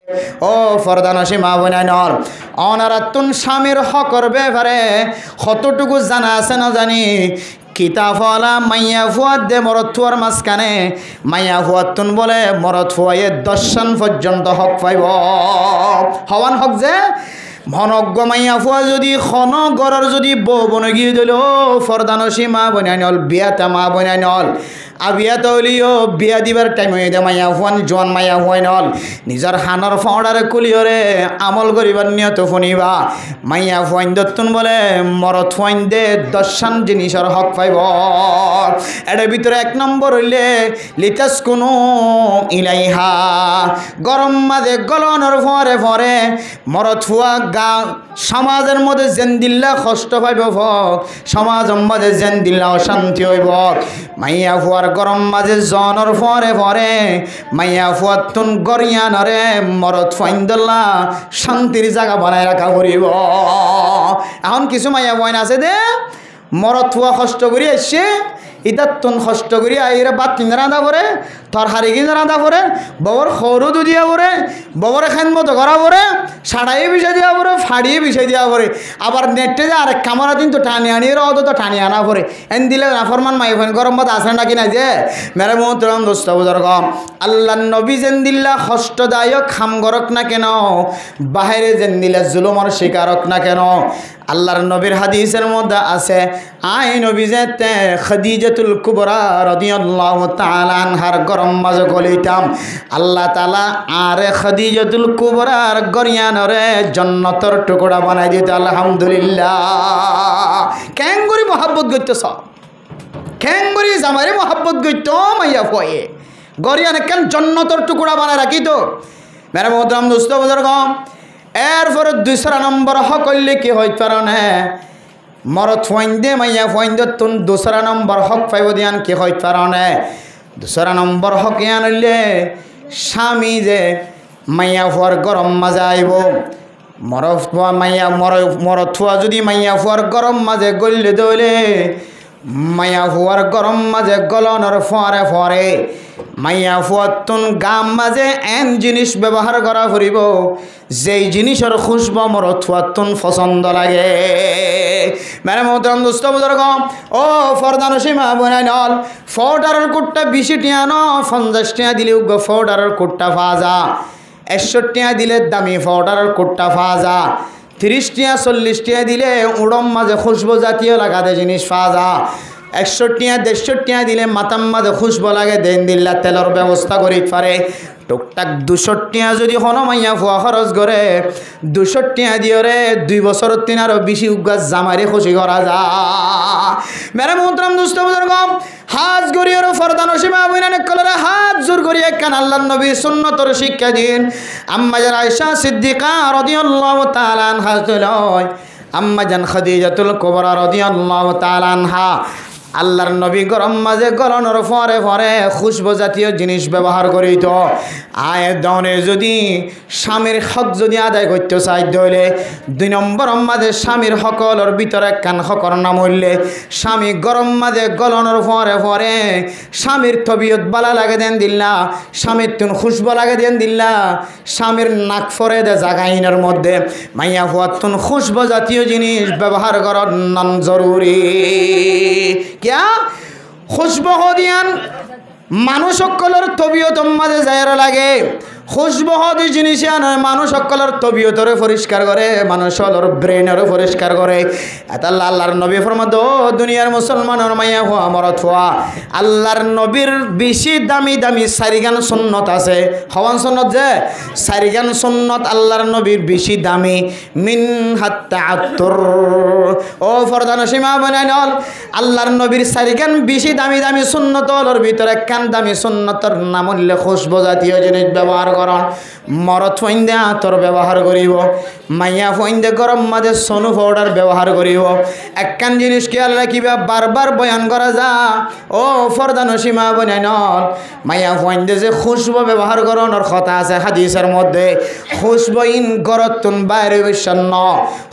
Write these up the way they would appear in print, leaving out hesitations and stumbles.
ও ফরদানসী মা বোনাইনল অনারাতুন স্বামীর হকর ব্যাপারে কতটুকু জানা আছে না জানি কিতাবওয়ালা মাইয়া ফুয়াদ দে মরদ ফুয়ার মাঝখানে মাইয়া ফুয়াতুন বলে মরদ ফুয়াইয়ে 10 সান পর্যন্ত হক পাইব হওয়ান হক যে মনজ্ঞ মাইয়া ফুয়া যদি খন গড়র যদি বউ বনে গিয়ে দিল ফরদানসী মা বোনাইনল বিয়াতা মা বোনাইনল আবিয়া তলিও বিয়া দিবার টাইম হয়ে দে মাইয়া ফুয়ান জোয়ান মাইয়া ফুয়াই নল নিজের হানর ফাউডারে কুলিয়রে আমল করিবার নিয়ত শুনিবা মাইয়া ফুয়াইন দত্তুন বলে মরদ ফুয়াইন দে 10 সান জিনিসের হক পাইব এটার ভিতরে 1 নম্বর হইলে লিতাস কোনো ইলাইহা গরম মাঝে গলনের ফরে ফরে মরদ ফুয়া গা সমাজের মধ্যে যেন দিল্লা কষ্ট পাইব সমাজের মধ্যে যেন দিল্লা অশান্তি হইব মাইয়া ফুয়ার গরম মাঝে জনের ফরে ফরে মাইয়া ফুয়ার তুন গরিয়ানরে মরদ ফাইন্দল্লা শান্তির জায়গা বানায় রাখা করিব এখন কিছু মাইয়া বয়ন আছে দে মরদ ফুয়া কষ্ট করি আসছে ইতার তুন কষ্ট করি আইরা বাদ কিনে রাঁধা পরে তোর হারি কিনে রাঁধা পরে ববর সরু দিয়া পরে ববর এখান মতো করা পরে সাড়াইয়ে বিষয় দেওয়া পরে ফাড়িয়ে বিষয় দেওয়া পরে আবার নেটে যে আরেক কামারা দিন তো টানি আনিয়ে রদ তো টানি আনা পরে এন দিলে নাফরমান মাই ফেন গরম মত আসে নাকি না যে মেরে মোহতরম দোস্ত বুজুর্গ কম আল্লাহ নবী যেন দিল্লা কষ্টদায়ক খাম গরক না কেন বাহিরে যেন দিলে জুলুমর শিকারক না কেন আল্লাহর নবীর হাদিসের মধ্যে আছে আই নবী যেতে খাদিজাতুল কুবরা রাদিয়াল্লাহু তাআলা আনহার গরম মাঝে গলিতাম আল্লাহ তাআলা আরে খাদিজাতুল কুবরার গরিয়ানরে জান্নাতের টুকরা বানাই দিতে আলহামদুলিল্লাহ কেন করি মহব্বত করতেছ কেন করি জামাইরে মহব্বত করতে মাইয়া ফয়ে গরিয়ানে কেন জান্নাতের টুকরা বানাই রাখি তো মেরে মোহতরম দোস্ত বুজুর্গ এরপরে 2 নম্বর হক করলে কি হইতে পারে না মরদ ফাইন্দে মাইয়া ফাইন্দ তুন 2 নম্বর হক পাইব দিয়ান কি হইতে পারে না 2 নম্বর হক ইয়ান হইলে স্বামী যে মাইয়া ফুয়ার গরম মাঝে আইব মরদ ফুয়া মাইয়া মরদ ফুয়া যদি মাইয়া ফুয়ার গরম মাঝে গললে দইলে মাইয়া ফুয়ার গরম মাঝে গলনের ফরে ফরে মাইয়া ফুয়ার তুন গাম মাঝে এন জিনিস ব্যবহার করা ফুরিব যেই জিনিসের খুশব মরদ ফুয়ার তুন পছন্দ লাগে মেরে মোহতরম দোস্ত বুজুর্গ ও ফরদানসী মা বোনাইনল ফৌডারের কুটটা 20 টিয়া ন 50 টিয়া দিলে ফৌডারের কুটটা ফাজা 100 টিয়া দিলে দামি ফৌডারের কুটটা ফাজা 30 টিয়া 40 টিয়া দিলে উড়ম মাঝে খুশবু জাতীয় লাগাতে জিনিস ফাজা 100 টিয়া 150 টিয়া দিলে মাতাম মাঝে খুশবু লাগে দেন দিল্লা তেলের ব্যবস্থা করি পারে টুকটাক 200 টিয়া যদি কোনো মাইয়া ফুয়া খরচ করে 200 টিয়া দিয়ে রে 2 বছর 3 আরো বেশি উগাছ জামাইরে খুশি করা যা মেরে মোহতরম দোস্ত বুজুর্গ হাজ গরিয়র ফরদানসী মা বোনানে কলরে হাত জোর করিয়া কান আল্লাহর নবী সুন্নতর শিক্ষা দিন আম্মা জান আয়েশা সিদ্দিকা রাদিয়াল্লাহু তাআলা আনহা লয় আম্মা জান খাদিজাতুল কুবরা রাদিয়াল্লাহু তাআলা আনহা আল্লাহর নবী গরম মাঝে গলনের ফরে ফরে খুশবু জাতীয় জিনিস ব্যবহার করিত আয় দনে যদি স্বামীর হক যদি আদায় করতে চাইতে হইলে 2 নম্বর মাঝে স্বামীর হকলের ভিতরে কান হকর নাম হইলে স্বামী গরম মাঝে গলনের ফরে ফরে স্বামীর তবিয়ত বালা লাগে দেন দিল্লা স্বামীর তুন খুশবু লাগে দেন দিল্লা স্বামীর নাক ফরে দে জাগাইনের মধ্যে মাইয়া ফুয়ার তুন খুশবু জাতীয় জিনিস ব্যবহার করার নাম জরুরি क्या खुशबू हो दियान মানুষ সকলের তবিয়ত মাঝে যায়রা লাগে খুশবু হদি জিনিস আনে মানুষ সকলের তবিয়তরে পরিষ্কার করে মানুষ সকলের ব্রেনরে পরিষ্কার করে এটা আল্লাহর নবী ফরমাদ দুনিয়ার মুসলমানের মাইয়া হওয়া মরদ হওয়া আল্লাহর নবীর বেশি দামি দামি সারিগান সুন্নত আছে হওয়ান সুন্নত যে সারিগান সুন্নত আল্লাহর নবীর বেশি দামি মিন হাত্তা আত্তর ও ফরদান সীমা বানাইল আল্লাহর নবীর সারিগান বেশি দামি দামি সুন্নতর ভিতরে কান দামি সুন্নতর নাম হইলে খুশবু জাতীয় জিনিস ব্যবহার করন মরদ ফইন্দে আতর ব্যবহার করিব মাইয়া ফইন্দে গরম মাঝে সোনু পাউডার ব্যবহার করিব একখান জিনিস খেয়াল রাখিবা বারবার বয়ান করা যা ও ফরদান সীমা বানাইল মাইয়া ফইন্দে যে খুশবু ব্যবহার করনের কথা আছে হাদিসের মধ্যে খুশবু ইন গরতুন বাইরে বিশ্বন্ন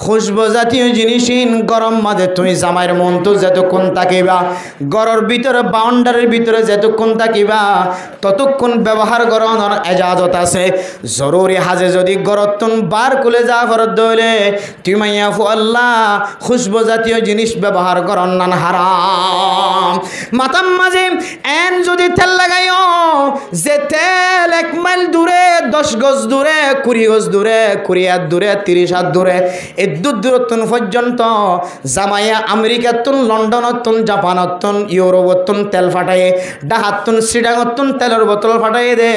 খুশবু জাতীয় জিনিস ইন গরম মাঝে তুমি জামাইয়ের মন তো যতক্ষণ থাকিবা গরর ভিতরে বাউন্ডারির ভিতরে যতক্ষণ থাকিবা ততক্ষণ ব্যবহার করনের এজাজত শরত আছে জরুরি হাজে যদি গরতুন বার কুলে যা ফরত দইলে তুই মাইয়া ফু আল্লাহ খুশবু জাতীয় জিনিস ব্যবহার করন না হারাম মাতাম মাঝে এন যদি তেল লাগাইও যে তেল 1 মাইল দূরে 10 গজ দূরে 20 গজ দূরে 20 হাত দূরে 30 হাত দূরে এই দূরত্ব পর্যন্ত জামাইয়া আমেরিকাতুন লন্ডনতুন জাপানতুন ইউরোপতুন তেল ফাটায় ডাহাতুন শ্রীডাঙ্গতুন তেলের বোতল ফাটাই দে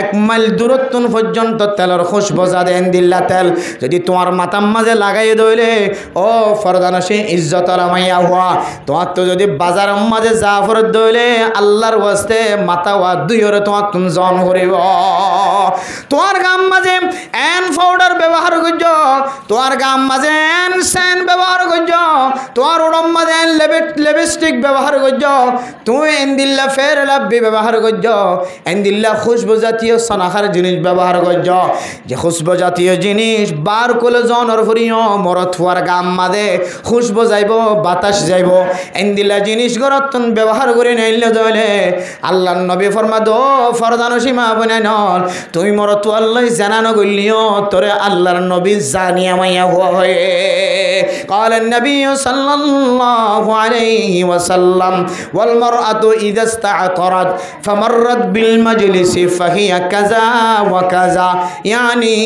1 মাইল দূরত্ব পর্যন্ত তেলের খুশবু দেন দিল্লা তেল যদি তোমার মাথার মাঝে লাগাই দইলে ও ফরদানসে ইজ্জত মাইয়া হওয়া তোমার তো যদি বাজারের মাঝে যা ফরত দইলে আল্লাহর ওয়াস্তে মাথা ওয়া দুইরে তোমার তুমি জন করিব তোমার গাম মাঝে এন পাউডার ব্যবহার করছ তোমার গাম মাঝে এন সেন ব্যবহার করছ তোমার ওড়ম মাঝে লিপস্টিক ব্যবহার করছ তুমি এন্দিল্লা ফের লাভি ব্যবহার করছ এন্দিল্লা খুশবু জাতীয় সনাখার জিনিস ব্যবহার করছ যে খুশবু জাতীয় জিনিস বার করলে জনর ফুরিও মরত হওয়ার গাম মাঝে খুশবু যাইব বাতাস যাইব এন্দিল্লা জিনিস গরতন ব্যবহার করে নাইলে দলে আল্লাহ নবী ফরমাদ ফরদান সীমা বনাই নল তুমি মরত আল্লাহ জানানো গলিও তোরে আল্লাহর নবী জানিয়া মাইয়া হয়ে قال النبي صلى الله عليه وسلم والمرأة إذا استعطرت فمرت بالمجلس فهي كذا وكذا يعني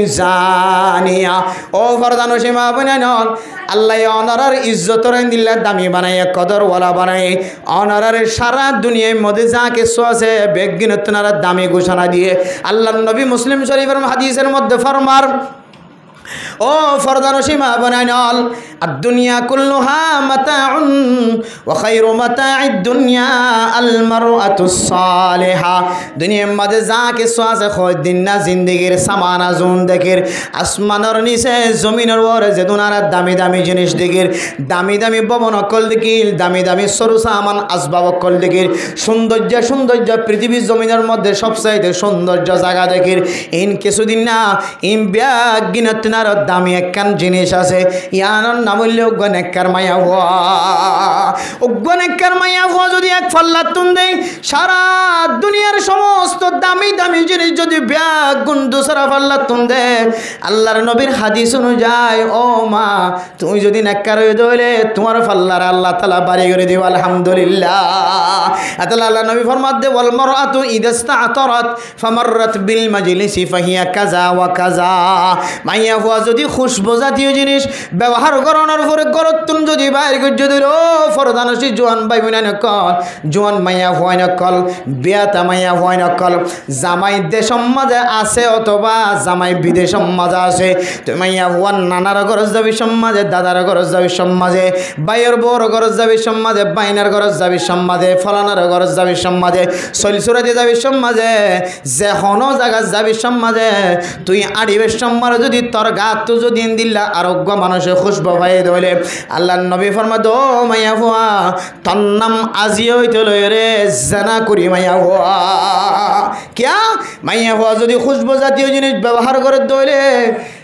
زانية او فردانو شما بنانون আল্লাহ অনারার ইজ্জতর দিল্লা দামি বানায় কদর ওয়ালা বানায় অনারার সারা দুনিয়ার মধ্যে যা কিছু আছে বেগিনতনার দামি ঘোষণা দিয়ে আল্লাহ নবী মুসলিম শরীফের হাদিসের মধ্যে ফরমার ও ফরদান সীমা বানাইনাল الدنيا كلها متاع وخير متاع الدنيا المرأة الصالحة দুনিয়ার মধ্যে যা কিছু আছে খোঁজ দিন না জিন্দেগির সামান আজুন দেখের আসমানের নিচে জমিনের উপরে যে দুনার দামি দামি জিনিস দেখের দামি দামি ভবন অকল দেখির দামি দামি সরু সামান আসবাব অকল দেখের সৌন্দর্য পৃথিবীর জমিনের মধ্যে সবচাইতে সৌন্দর্য জায়গা দেখের ইন কিছুদিন না ইন ব্যাগ গিনতনার দামি একখান জিনিস আছে ইয়ানোর নাম হইলে অজ্ঞানেকার মায়া হওয়া অজ্ঞানেকার মায়া হওয়া যদি এক ফাল্লা তুন দেয় সারা দুনিয়ার সমস্ত দামি দামি জিনিস যদি ব্যাগ গুন্ডু সারা ফাল্লা তুন দে আল্লাহর নবীর হাদিস অনুযায়ী ও মা তুমি যদি নেককার হয়ে দইলে তোমার ফাল্লার আল্লাহ তাআলা বাড়ি করে দিও আলহামদুলিল্লাহ আতাল্লাহ আল্লাহ নবী ফরমাত দে ওয়াল মারআতু ইদাস্তাতারাত ফামাররাত বিল মাজলিসি ফাহিয়া কাযা ওয়া কাযা মাইয়া হওয়া যদি খুশবু জাতীয় জিনিস ব্যবহার করানোর পরে গরতুন যদি বাইর করছে দিল ও ফরদানসি জোয়ান ভাই বোন নকল জোয়ান মাইয়া হয় নকল বিয়াতা মাইয়া হয় নকল জামাই দেশম মাঝে আছে অথবা জামাই বিদেশম মাঝে আছে তুই মাইয়া হওয়ার নানার গরজ যাবি সমাজে দাদার গরজ যাবি সমাজে বাইয়ের বড় গরজ যাবি সমাজে বাইনার গরজ যাবি সমাজে ফলানার গরজ যাবি সমাজে সলিসুরাতে যাবি সমাজে যে হনো জায়গা যাবি সমাজে তুই আড়িবের সম্মার যদি তোর গাত তো যদি দিল্লা আরোগ্য মানুষের খুশবু ভাই দইলে আল্লাহ নবী ফরমাদ ও মাইয়া ফুয়া তোর নাম আজি হইতে লই রে জানা করি মাইয়া ফুয়া কিয়া মাইয়া ফুয়া যদি খুশবু জাতীয় জিনিস ব্যবহার করে দইলে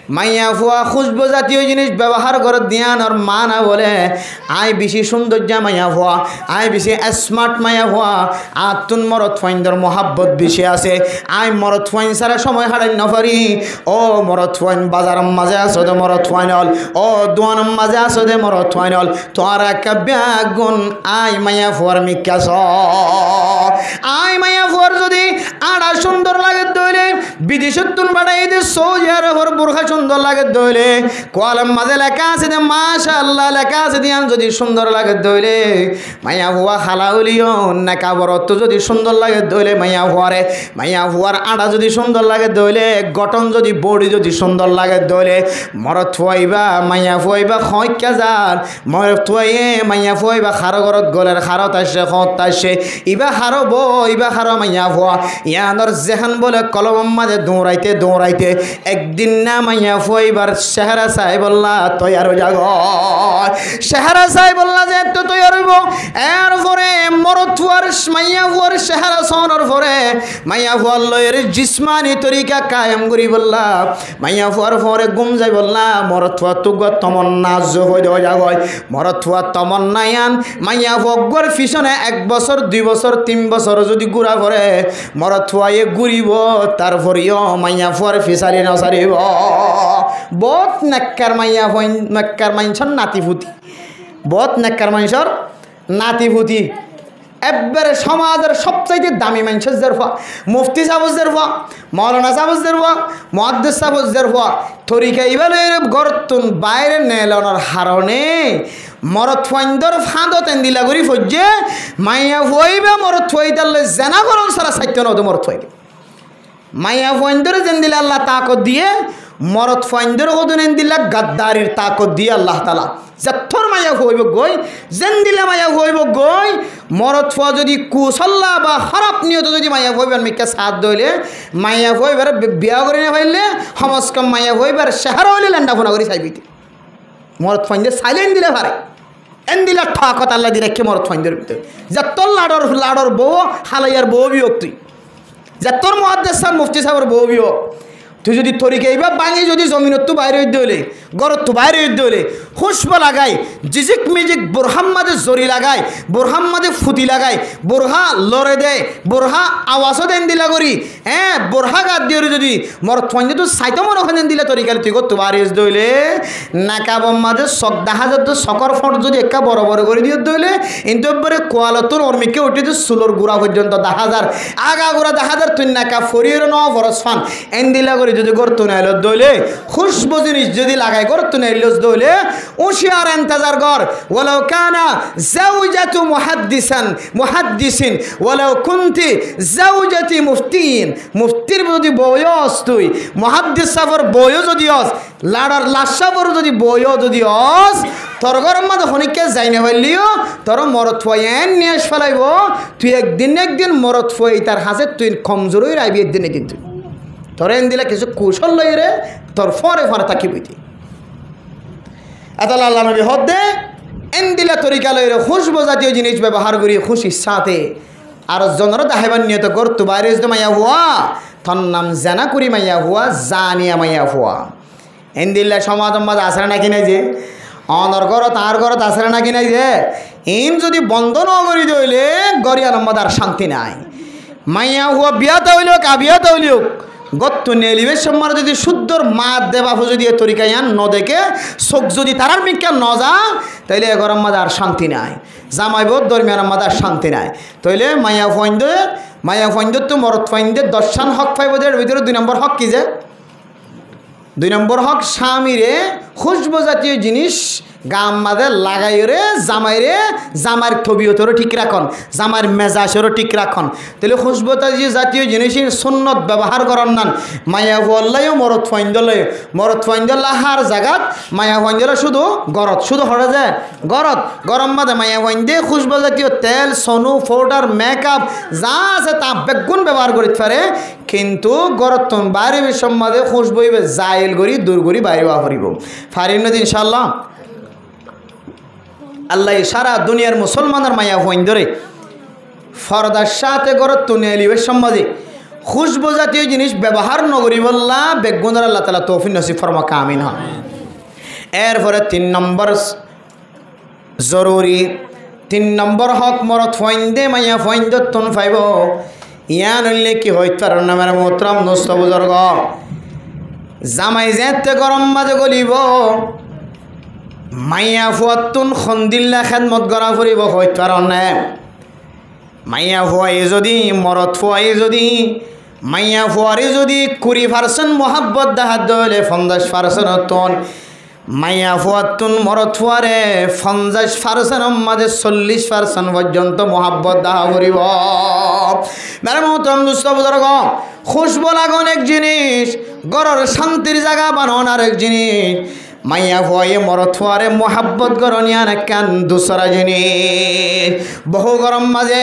মাইয়া ফুয়া খুশবু জাতীয় জিনিস ব্যবহার করে দিয়ান আর মা না বলে আই বেশি সৌন্দর্য মাইয়া ফুয়া আই বেশি স্মার্ট মাইয়া ফুয়া আতুন মরত ফাইন্দর মহাব্বত বেশি আছে আই মরত ফাইন সারা সময় হারাই নফারি ও মরত ফাইন বাজার মাঝে আসো দে মরত ফাইনল ও দোয়ান মাঝে আসো দে মরত ফাইনল তোর একটা ব্যাগুন আই মাইয়া ফুয়ার মিকাস আই মাইয়া ফুয়ার যদি আড়া সুন্দর লাগে দইলে বিদেশত তুন বাড়াই দে সৌদি আরবের বোরখা সুন্দর লাগে দইলে কলম মাঝে লেখা আছে দে মাশাআল্লাহ লেখা আছে দিয়ান যদি সুন্দর লাগে দইলে মাইয়া হুয়া খালা হলিও নাকা বরত যদি সুন্দর লাগে দইলে মাইয়া হুয়ার আড়া যদি সুন্দর লাগে দইলে গঠন যদি বডি যদি সুন্দর লাগে দইলে মরত ফুয়াইবা মাইয়া ফুয়াইবা খয় কাজার মরত ফুয়াইয়ে মাইয়া ফুয়াইবা খারো ঘরত গলের খারত আসে খত আসে ইবা খারো ইবা খারো মাইয়া ফুয়া ইয়ানোর যেখান বলে কলম মাঝে দৌড়াইতে একদিন না মাইয়া ফুয়াইবার চেহারা চাই বললা তৈয়ার জাগ চেহারা চাই বললা যে তো তৈয়ার হইব এরপরে মরথুয়ার মাইয়া ফুয়ার চেহারা সহনের পরে মাইয়া ফুয়ার লয়ের জিসমানি তরিকা কায়েম করি বললা মাইয়া ফুয়ার পরে গুম যাই বললা মরথুয়া তুগ তমন্না জয় দেওয়া যাগ মরথুয়া তমন্নায়ান মাইয়া ফুয়ার পিছনে 1 বছর 2 বছর 3 বছর যদি ঘুরা করে মরথুয়ায়ে ঘুরিব তারপরেও মাইয়া ফুয়ার ফিসারি নসারিব বহুত নেককার মাইয়া নেককার মাইনছর নাতিপুতি বহুত নেককার মাইনছর নাতিপুতি একবারে সমাজের সবচাইতে দামি মানুষের জেরফা মুফতি সাহেবের জেরফা মৌলানা সাহেবের জেরফা মুহাদ্দিস সাহেবের জেরফা তরিকা ইবালের গর্তন বাইরে নেলনের হারণে মরত ফাইন্দর ফাঁদত এন্দিলা করি ফজ্জে মাইয়া হইবে মরত ফাইদালে জেনা করন সারা সাইত্য নদ মরত ফাইদে মাইয়া ফাইন্দর জেন্দিলা আল্লাহ তাকত দিয়ে মরত ফাইন্দর হদন এন্দিলা গাদ্দারির তাকত দিয়ে আল্লাহ তাআলা যথর মায়া হইব গই জেন্দিলা মায়া হইব গই মরত ফুয়া যদি কুসল্লা বা খারাপ নিয়ত যদি মায়া হইবার মিকা সাথ দইলে মায়া হইবার বিয়া করে না পাইলে সমস্কম মায়া হইবার শহর হইলে লেন্ডা ফোনা করি চাইবিতে মরত ফাইন্দে সাইলেন দিলে পারে এন্দিলা ঠাকত আল্লাহ দি রেখে মরত ফাইন্দের ভিতরে যতর লাডর বউ হালাইয়ার বউ বিয়োগ তুই যতর মুহাদ্দিস সাহেব মুফতি সাহেবের বউ বিয়োগ তুই যদি তরিকা এইবার বাঙি যদি জমিনত তো বাইরে হইতে হলে গরত তো বাইরে হইতে হলে খুশব লাগাই জিজিক মিজিক বোরহাম্মাদে জরি লাগাই বোরহাম্মাদে ফুটি লাগাই বোরহা লড়ে দেয় বোরহা আওয়াজও দেন দিলা করি হ্যাঁ বোরহা গাদ দিয়ে যদি মর থইনে তো সাইতো মর ওখানে দিলা তরিকালে তুই তো বাইরে হইতে হইলে নাকা বম্মাদে শক দেখা যেত শকর ফট যদি একা বড় বড় করে দিয়ে হইলে কিন্তু একবারে কোয়ালতর অর্মিকে উঠে তো সুলোর গুড়া পর্যন্ত 10,000 আগা গুড়া 10,000 তুই নাকা ফরিয়ের ন ফরস ফান এন দিলা করি যদি গর্ত নাইল দইলে খুশবু জিনিস যদি লাগাই গর্ত নাইল দইলে উশিয়ার ইন্তজার কর ওয়ালাউ কানা জাওজাতু মুহাদ্দিসিন ওয়ালাউ কুনতি জাওজাতি মুফতিন মুফতির যদি বয়স তুই মুহাদ্দিস সাফর বয়স যদি অস লাড়ার লাশাবর যদি বয়স যদি অস তোর গরম মধ্যে হনিকে যাই না হইলিও তোর মরত ফয়েন নিয়ে ফেলাইব তুই একদিন মরত ফই তার হাতে তুই কমজোরই রাইবি একদিনে কিন্তু তোর এন দিলে কিছু কৌশল লই রে তোর ফরে থাকি বইতে এতাল আল্লাহ নবী হদ্দে এন দিলে তরিকা লই রে খুশবু জাতীয় জিনিস ব্যবহার করি খুশির সাথে আর জনর দাহেবান নিয়ত করতো বাইরে যদি মাইয়া হুয়া তোর নাম জানা করি মাইয়া হুয়া জানিয়া মাইয়া হুয়া এন দিলে সমাজ আসরে নাকি নাই যে অনর ঘরত আর ঘরত আসরে নাকি নাই যে ইন যদি বন্ধ ন করি দইলে গরিয়া লম্বাদ আর শান্তি নাই মাইয়া হুয়া বিয়াতে হইলেও কাবিয়াতে হইলেও গত্ত নেলিবের সম্মান যদি শুদ্ধর মাত দেবা যদি এ তরিকায় ন দেখে চোখ যদি তারার মিকা ন যা তাইলে এগরম মাদা আর শান্তি নাই জামাইব দরমিয়ান মাদা আর শান্তি নাই তাইলে মাইয়া ফইন্দ তো মরত ফাইন্দে 10 হক পাইব এর ভিতরে 2 নম্বর হক কি যে 2 নম্বর হক স্বামীরে খুশবু জাতীয় জিনিস গাম মাদে লাগাই রে জামার তবিয়তরও ঠিক রাখন জামার মেজাজেরও ঠিক রাখন তাহলে খুশবু জাতীয় জিনিস সুন্নত ব্যবহার করার নান মায়া ফল্লাইও মরত ফাইন্দল হার জাগাত মায়া ফাইন্দলা শুধু গরত শুধু হরে যায় গরম মাদে মায়া ফাইন্দে খুশবু জাতীয় তেল সনু পাউডার মেকআপ যা আছে তা বেগুন ব্যবহার করিতে পারে কিন্তু গরত বাইরে সম্মাদে খুশবু জাইল করি দূর করি বাইরে বাহরিব ফারিন ইনশাআল্লাহ আল্লাহ সারা দুনিয়ার মুসলমানের মায়া হইন ধরে ফরদার সাথে গরত তুনে এলিবের সম্বাদে খুশবু জাতীয় জিনিস ব্যবহার নগরী বললা বেগুনের আল্লাহ তালা তৌফিক নসিব ফরমা কামিন হন এরপরে 3 নম্বর জরুরি 3 নম্বর হক মরত ফইন্দে মাইয়া ফইন্দ তুন ফাইব ইয়ান হইলে কি হইতে পারেন না মেরে মোহতরম দোস্ত বুজুর্গ জামাই যেতে গরম মাঝে গলিব মাইয়া ফুয়াতুন খন্দিল্লা খেদমত গড়া ফুরিব হইতে পারেন না মাইয়া ফুয়াই যদি মরত ফুয়াই যদি মাইয়া ফুয়ারে যদি 20% মোহাব্বত দেখাত দইলে 50% তন মাইয়া ফুয়াতুন মরত ফুয়ারে 50% মাঝে 40% পর্যন্ত মোহাব্বত দেখা ফুরিব মেরে মোহতরম দোস্ত বুজুর্গ খুশবু লাগান এক জিনিস গরর শান্তির জায়গা বানান আরেক জিনিস মাইয়া ফুয়ায়ে মরত ফুয়ারে মোহাব্বত গরনিয়ান কান দুসরা জিনিস বহু গরম মাঝে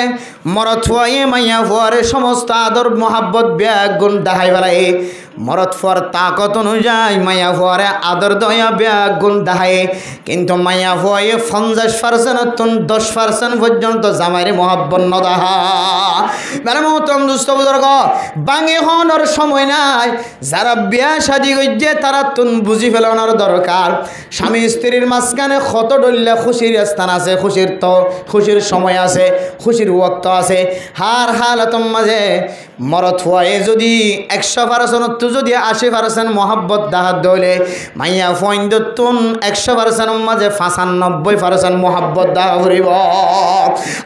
মরত ফুয়ায়ে মাইয়া ফুয়ারে সমস্ত আদর মোহাব্বত ব্যাগ গুণ দেখাই বেলায় মরদ ফুয়ার তাকত অনুযায়ী মাইয়া ফুয়ারে আদর দয়া ব্যাগুণ দাহায় কিন্তু মাইয়া ফুয়ায় 50% 10% পর্যন্ত জামাইরে মহাব্বত নদাহা মানে মহতরম দুস্থ বুজুর্গ বাঙে হওয়ার সময় নাই যারা বিয়া শাদি করছে তারা তুন বুঝি ফেলানোর দরকার স্বামী স্ত্রীর মাঝখানে কত ডল্লা খুশির স্থান আছে খুশির সময় আছে খুশির ওয়াক্ত আছে হার হালাতম মাঝে মরদ ফুয়ায়ে যদি 100% যদি 80% মহাব্বত দাহাত দলে মাইয়া ফুয়াইন্দতুন 100% মাঝে 95% মহাব্বত দাহা করিব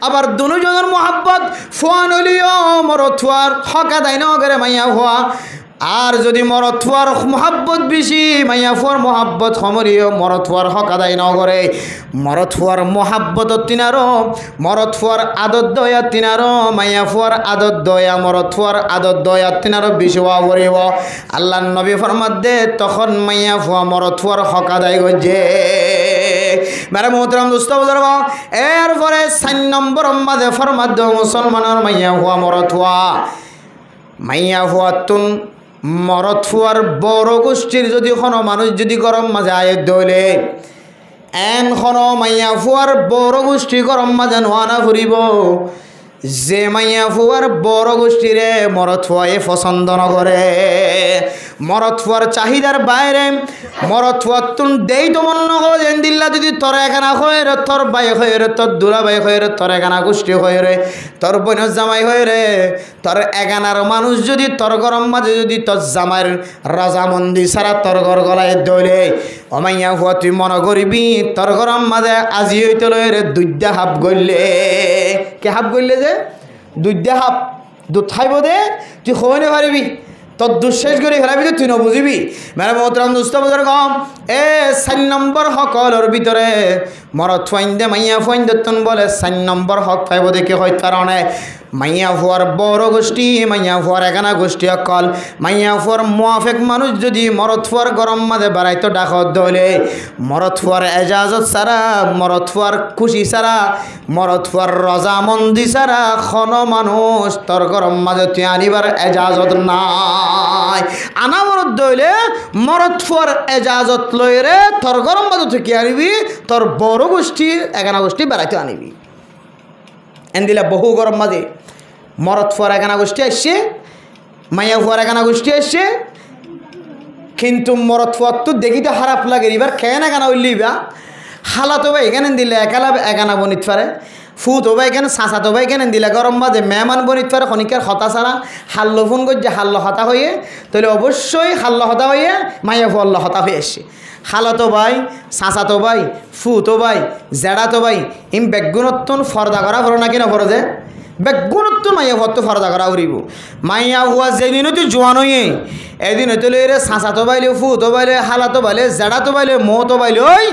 আবার দুজনের মহাব্বত ফুয়া নলিও মরদ ফুয়ার হক আদায় ন করে মাইয়া ফুয়া আর যদি মরদ ফুয়ার মহাব্বত বেশি মাইয়া ফুয়ার মহাব্বত সমরিও মরদ ফুয়ার হক আদায় ন করে মরদ ফুয়ার মহাব্বত তিনারো মরদ ফুয়ার আদত দয়া তিনারো মাইয়া ফুয়ার আদত দয়া মরদ ফুয়ার আদত দয়া তিনারো বেশি হওয়া করিব আল্লাহ নবী ফরমাত দে তখন মাইয়া ফুয়া মরদ ফুয়ার হক আদায় করছে মেরে মোহতরম দোস্ত বুজুর্গ এরপরে 4 নম্বর মাঝে ফরমাত দে মুসলমানের মাইয়া ফুয়া মরদ ফুয়া মাইয়া ফুয়া তুন মরদ ফুয়ার বড় গোষ্ঠীর যদি কোনো মানুষ যদি গরম মাঝে আয়ের দলে এন কোনো মাইয়া ফুয়ার বড় গোষ্ঠী গরম মাঝে নোয়ানা ফুরিব যে মাইয়া ফুয়ার বড় গোষ্ঠীরে মরদ ফুয়ায়ে পছন্দ নকরে মরদ ফুয়ার চাহিদার বাইরে মরদ ফুয়ার তুন দেই তো মন যেন দিল্লা যদি তোর এখানা হয়ে রে তোর বাই হয়ে রে তোর দুলা বাই হয়ে রে তোর এখানা গোষ্ঠী হয়ে রে তোর বোনের জামাই হয়ে রে তোর এখানার মানুষ যদি তোর গরম মাঝে যদি তোর জামাইয়ের রাজামন্দি সারা তোর ঘর গলায় দৌলে অমাইয়া ফুয়া তুই মনে করবি তোর গরম মাঝে আজি হইতে লয়ে রে দুইটা হাফ গড়লে কে হাফ গড়লে যে দুইটা হাফ দুধ খাইব দে তুই খোয়ানে পারবি তোর দুঃশেষ করে ফেলাবি তুই নবুঝিবি মেরে মোহতরম দুস্থ বুজুর্গ 4 নম্বর হকলর ভিতরে মরদ ফুয়াইন্দে মাইয়া ফুয়াইন্দে তুন বলে 4 নম্বর হক পাইব দেখে হয় কারণে মাইয়া ফুয়ার বড় গোষ্ঠী মাইয়া ফুয়ার একানা গোষ্ঠী অকল মাইয়া ফুয়ার মুয়াফেক মানুষ যদি মরদ ফুয়ার গরম মাঝে বাড়াইতো ডাকত দলে মরদ ফুয়ার এজাজত সারা মরদ ফুয়ার খুশি সারা মরদ ফুয়ার রজামন্দি সারা খন মানুষ তোর গরম মাঝে তুই আনিবার এজাজত নাই আনা মরদ দইলে মরদ ফুয়ার এজাজত লইরে তোর গরম মাঝে তুই কি আনিবি তোর বড় গোষ্ঠী একানা গোষ্ঠী বেড়াইতে আনিবি এন দিলে বহু গরম মাঝে মরদ ফুয়ার একানা গোষ্ঠী আসছে মাইয়া ফুয়ার একানা গোষ্ঠী আসছে কিন্তু মরদ ফুয়ার তো দেখিতে খারাপ লাগে এবার খেয়ে না কেনা উঠলি বা হালা তো ভাই এখানে দিলে একালা একানা বনিত পারে ফু তো ভাই এখানে চাঁচা তো ভাই এখানে দিলে গরম মাঝে মেহমান বনিত পারে খনিকার হতা ছাড়া হাল্ল ফোন করছে হাল্ল হতা হয়ে তাহলে অবশ্যই হাল্ল হতা হয়ে মাইয়া ফুয়াল্ল হতা হয়ে আসছে হালাতো ভাই চাচা তো ভাই ফু তো ভাই জেড়া তো ভাই ইম বেগুণত্তন ফর্দা করা পড়ো নাকি না পড়ো যে বেগুণত্তন মাইয়া ভর তো ফর্দা করা উড়িব মাইয়া হুয়া যেদিনও তুই জোয়ান হইয়ে এদিন হইতে রে চাচা তো বাইলে ফু তো বাইলে হালা তো বাইলে জেড়া তো বাইলে মো তো বাইলে ওই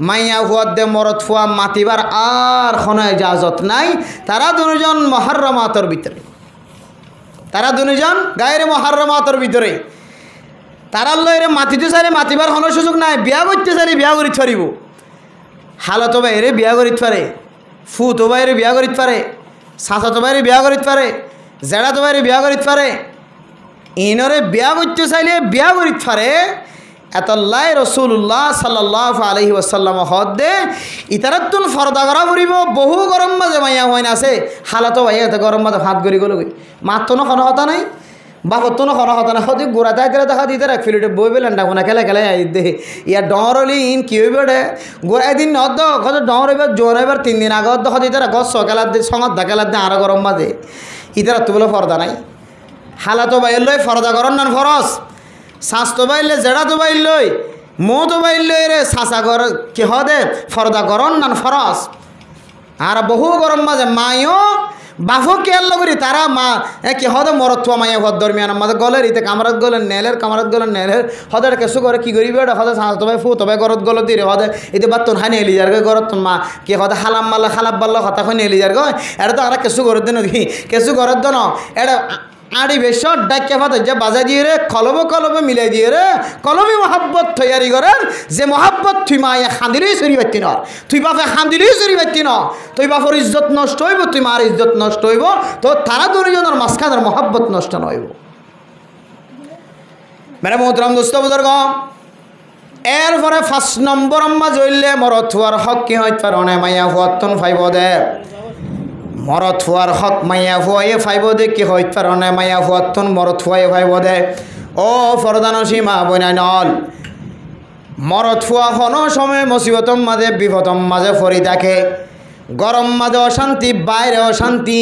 মাইয়া হুয়ার দে মরদ ফুয়া মাতিবার আর কোনো ইজাজত নাই তারা দুজন মুহাররমাতের ভিতরে তারা দুজন গায়ের মুহাররমাতের ভিতরে তারার লইরে মাতিতে চাইলে মাতিবার কোনো সুযোগ নাই বিয়া করতে চাইলে বিয়া করি পারিব হালা তো বাইরে বিয়া করি পারে ফু তো বাইরে বিয়া করি পারে চাচা তো বাইরে বিয়া করি পারে জেড়া তো বাইরে বিয়া করি পারে ইনরে বিয়া করতে চাইলে বিয়া করি পারে এতল্লাই রসুল্লাহ সাল্লাল্লাহু আলাইহি ওয়াসাল্লাম হদ দে ইতারাতুন ফরদা করা পড়িব বহু গরম মাঝে মাইয়া হয় না আছে হালা তো ভাই এত গরম মাঝে ভাত গড়ি গেল মাত্র না কোনো কথা নাই বাপত না কোনো কথা না হতে গোড়া তাই দেখা দিতে রাখ ফিলিটে বই পেলেন ডাকো না খেলা খেলা দে ইয়ার ডর হলি ইন কি হইবে রে গোড়া এদিন নদ কত ডর হইবার জোর হইবার 3 দিন আগত দেখা দিতে রাখ গছ খেলার দে সঙ্গত খেলার দে আরো গরম মাঝে ইতারা তো বলে ফরদা নাই হালা তো বাইর লই ফরদা করন না ফরস শ্বাস তো বাইলে জেড়া তো বাইর লই মো তো বাইর লই রে শাসা কর কি হদে ফরদা করন না ফরস আর বহু গরম মাঝে মাইও বাফো কেয়ার লগরি তারা মা কি হদে মরদ থুয়া মাইয়া ঘর দরমিয়ান আমাদের গলের ইতে কামরাত গলের নেলের কামরাত গলের নেলের হদের কেসু করে কি করিবে ওটা হদে শ্বাস তবে ফু তবে গরত গল দিরে হদে এতে বাত্তন হানি এলি যার গরত মা কি হদে হালাম মাল্লা খালাপ বাল্লা হতা খানি এলি যার গো এটা তো আর কেসু গরত দেন কেসু গরত দেন এটা আড়ি বেশ ডাক্যা ফাতে যে বাজা দিয়ে রে কলবে মিলাই দিয়ে রে কলমে মহাব্বত তৈরি করেন যে মহাব্বত তুই মায়া খান্দিলেই চুরি পাচ্ছি না তুই বাপে খান্দিলেই চুরি পাচ্ছি না তুই বাপর ইজ্জত নষ্ট হইব তুই মার ইজ্জত নষ্ট হইব তো তারা দুজনের মাঝখানের মহাব্বত নষ্ট নইব মেরে মোহতরম দোস্ত বুজুর্গ, এরপরে 5 নম্বর আম্মা জইলে মরদ হওয়ার হক কি হইতে পারে না মাইয়া ফুয়াতন ফাইব দে। মরদ হওয়ার হক মাইয়া ফুয়াইয়ে ফাইব দে কি হইতে পারে না মাইয়া ফুয়াতন মরদ ফুয়াইয়ে ফাইব দে। ও ফরদানসী মা বইনাইনল, মরদ ফুয়া কোনো সময় মুসিবতম মাঝে বিপদম মাঝে ফরি থাকে। গরম মাঝে অশান্তি, বাইরে অশান্তি,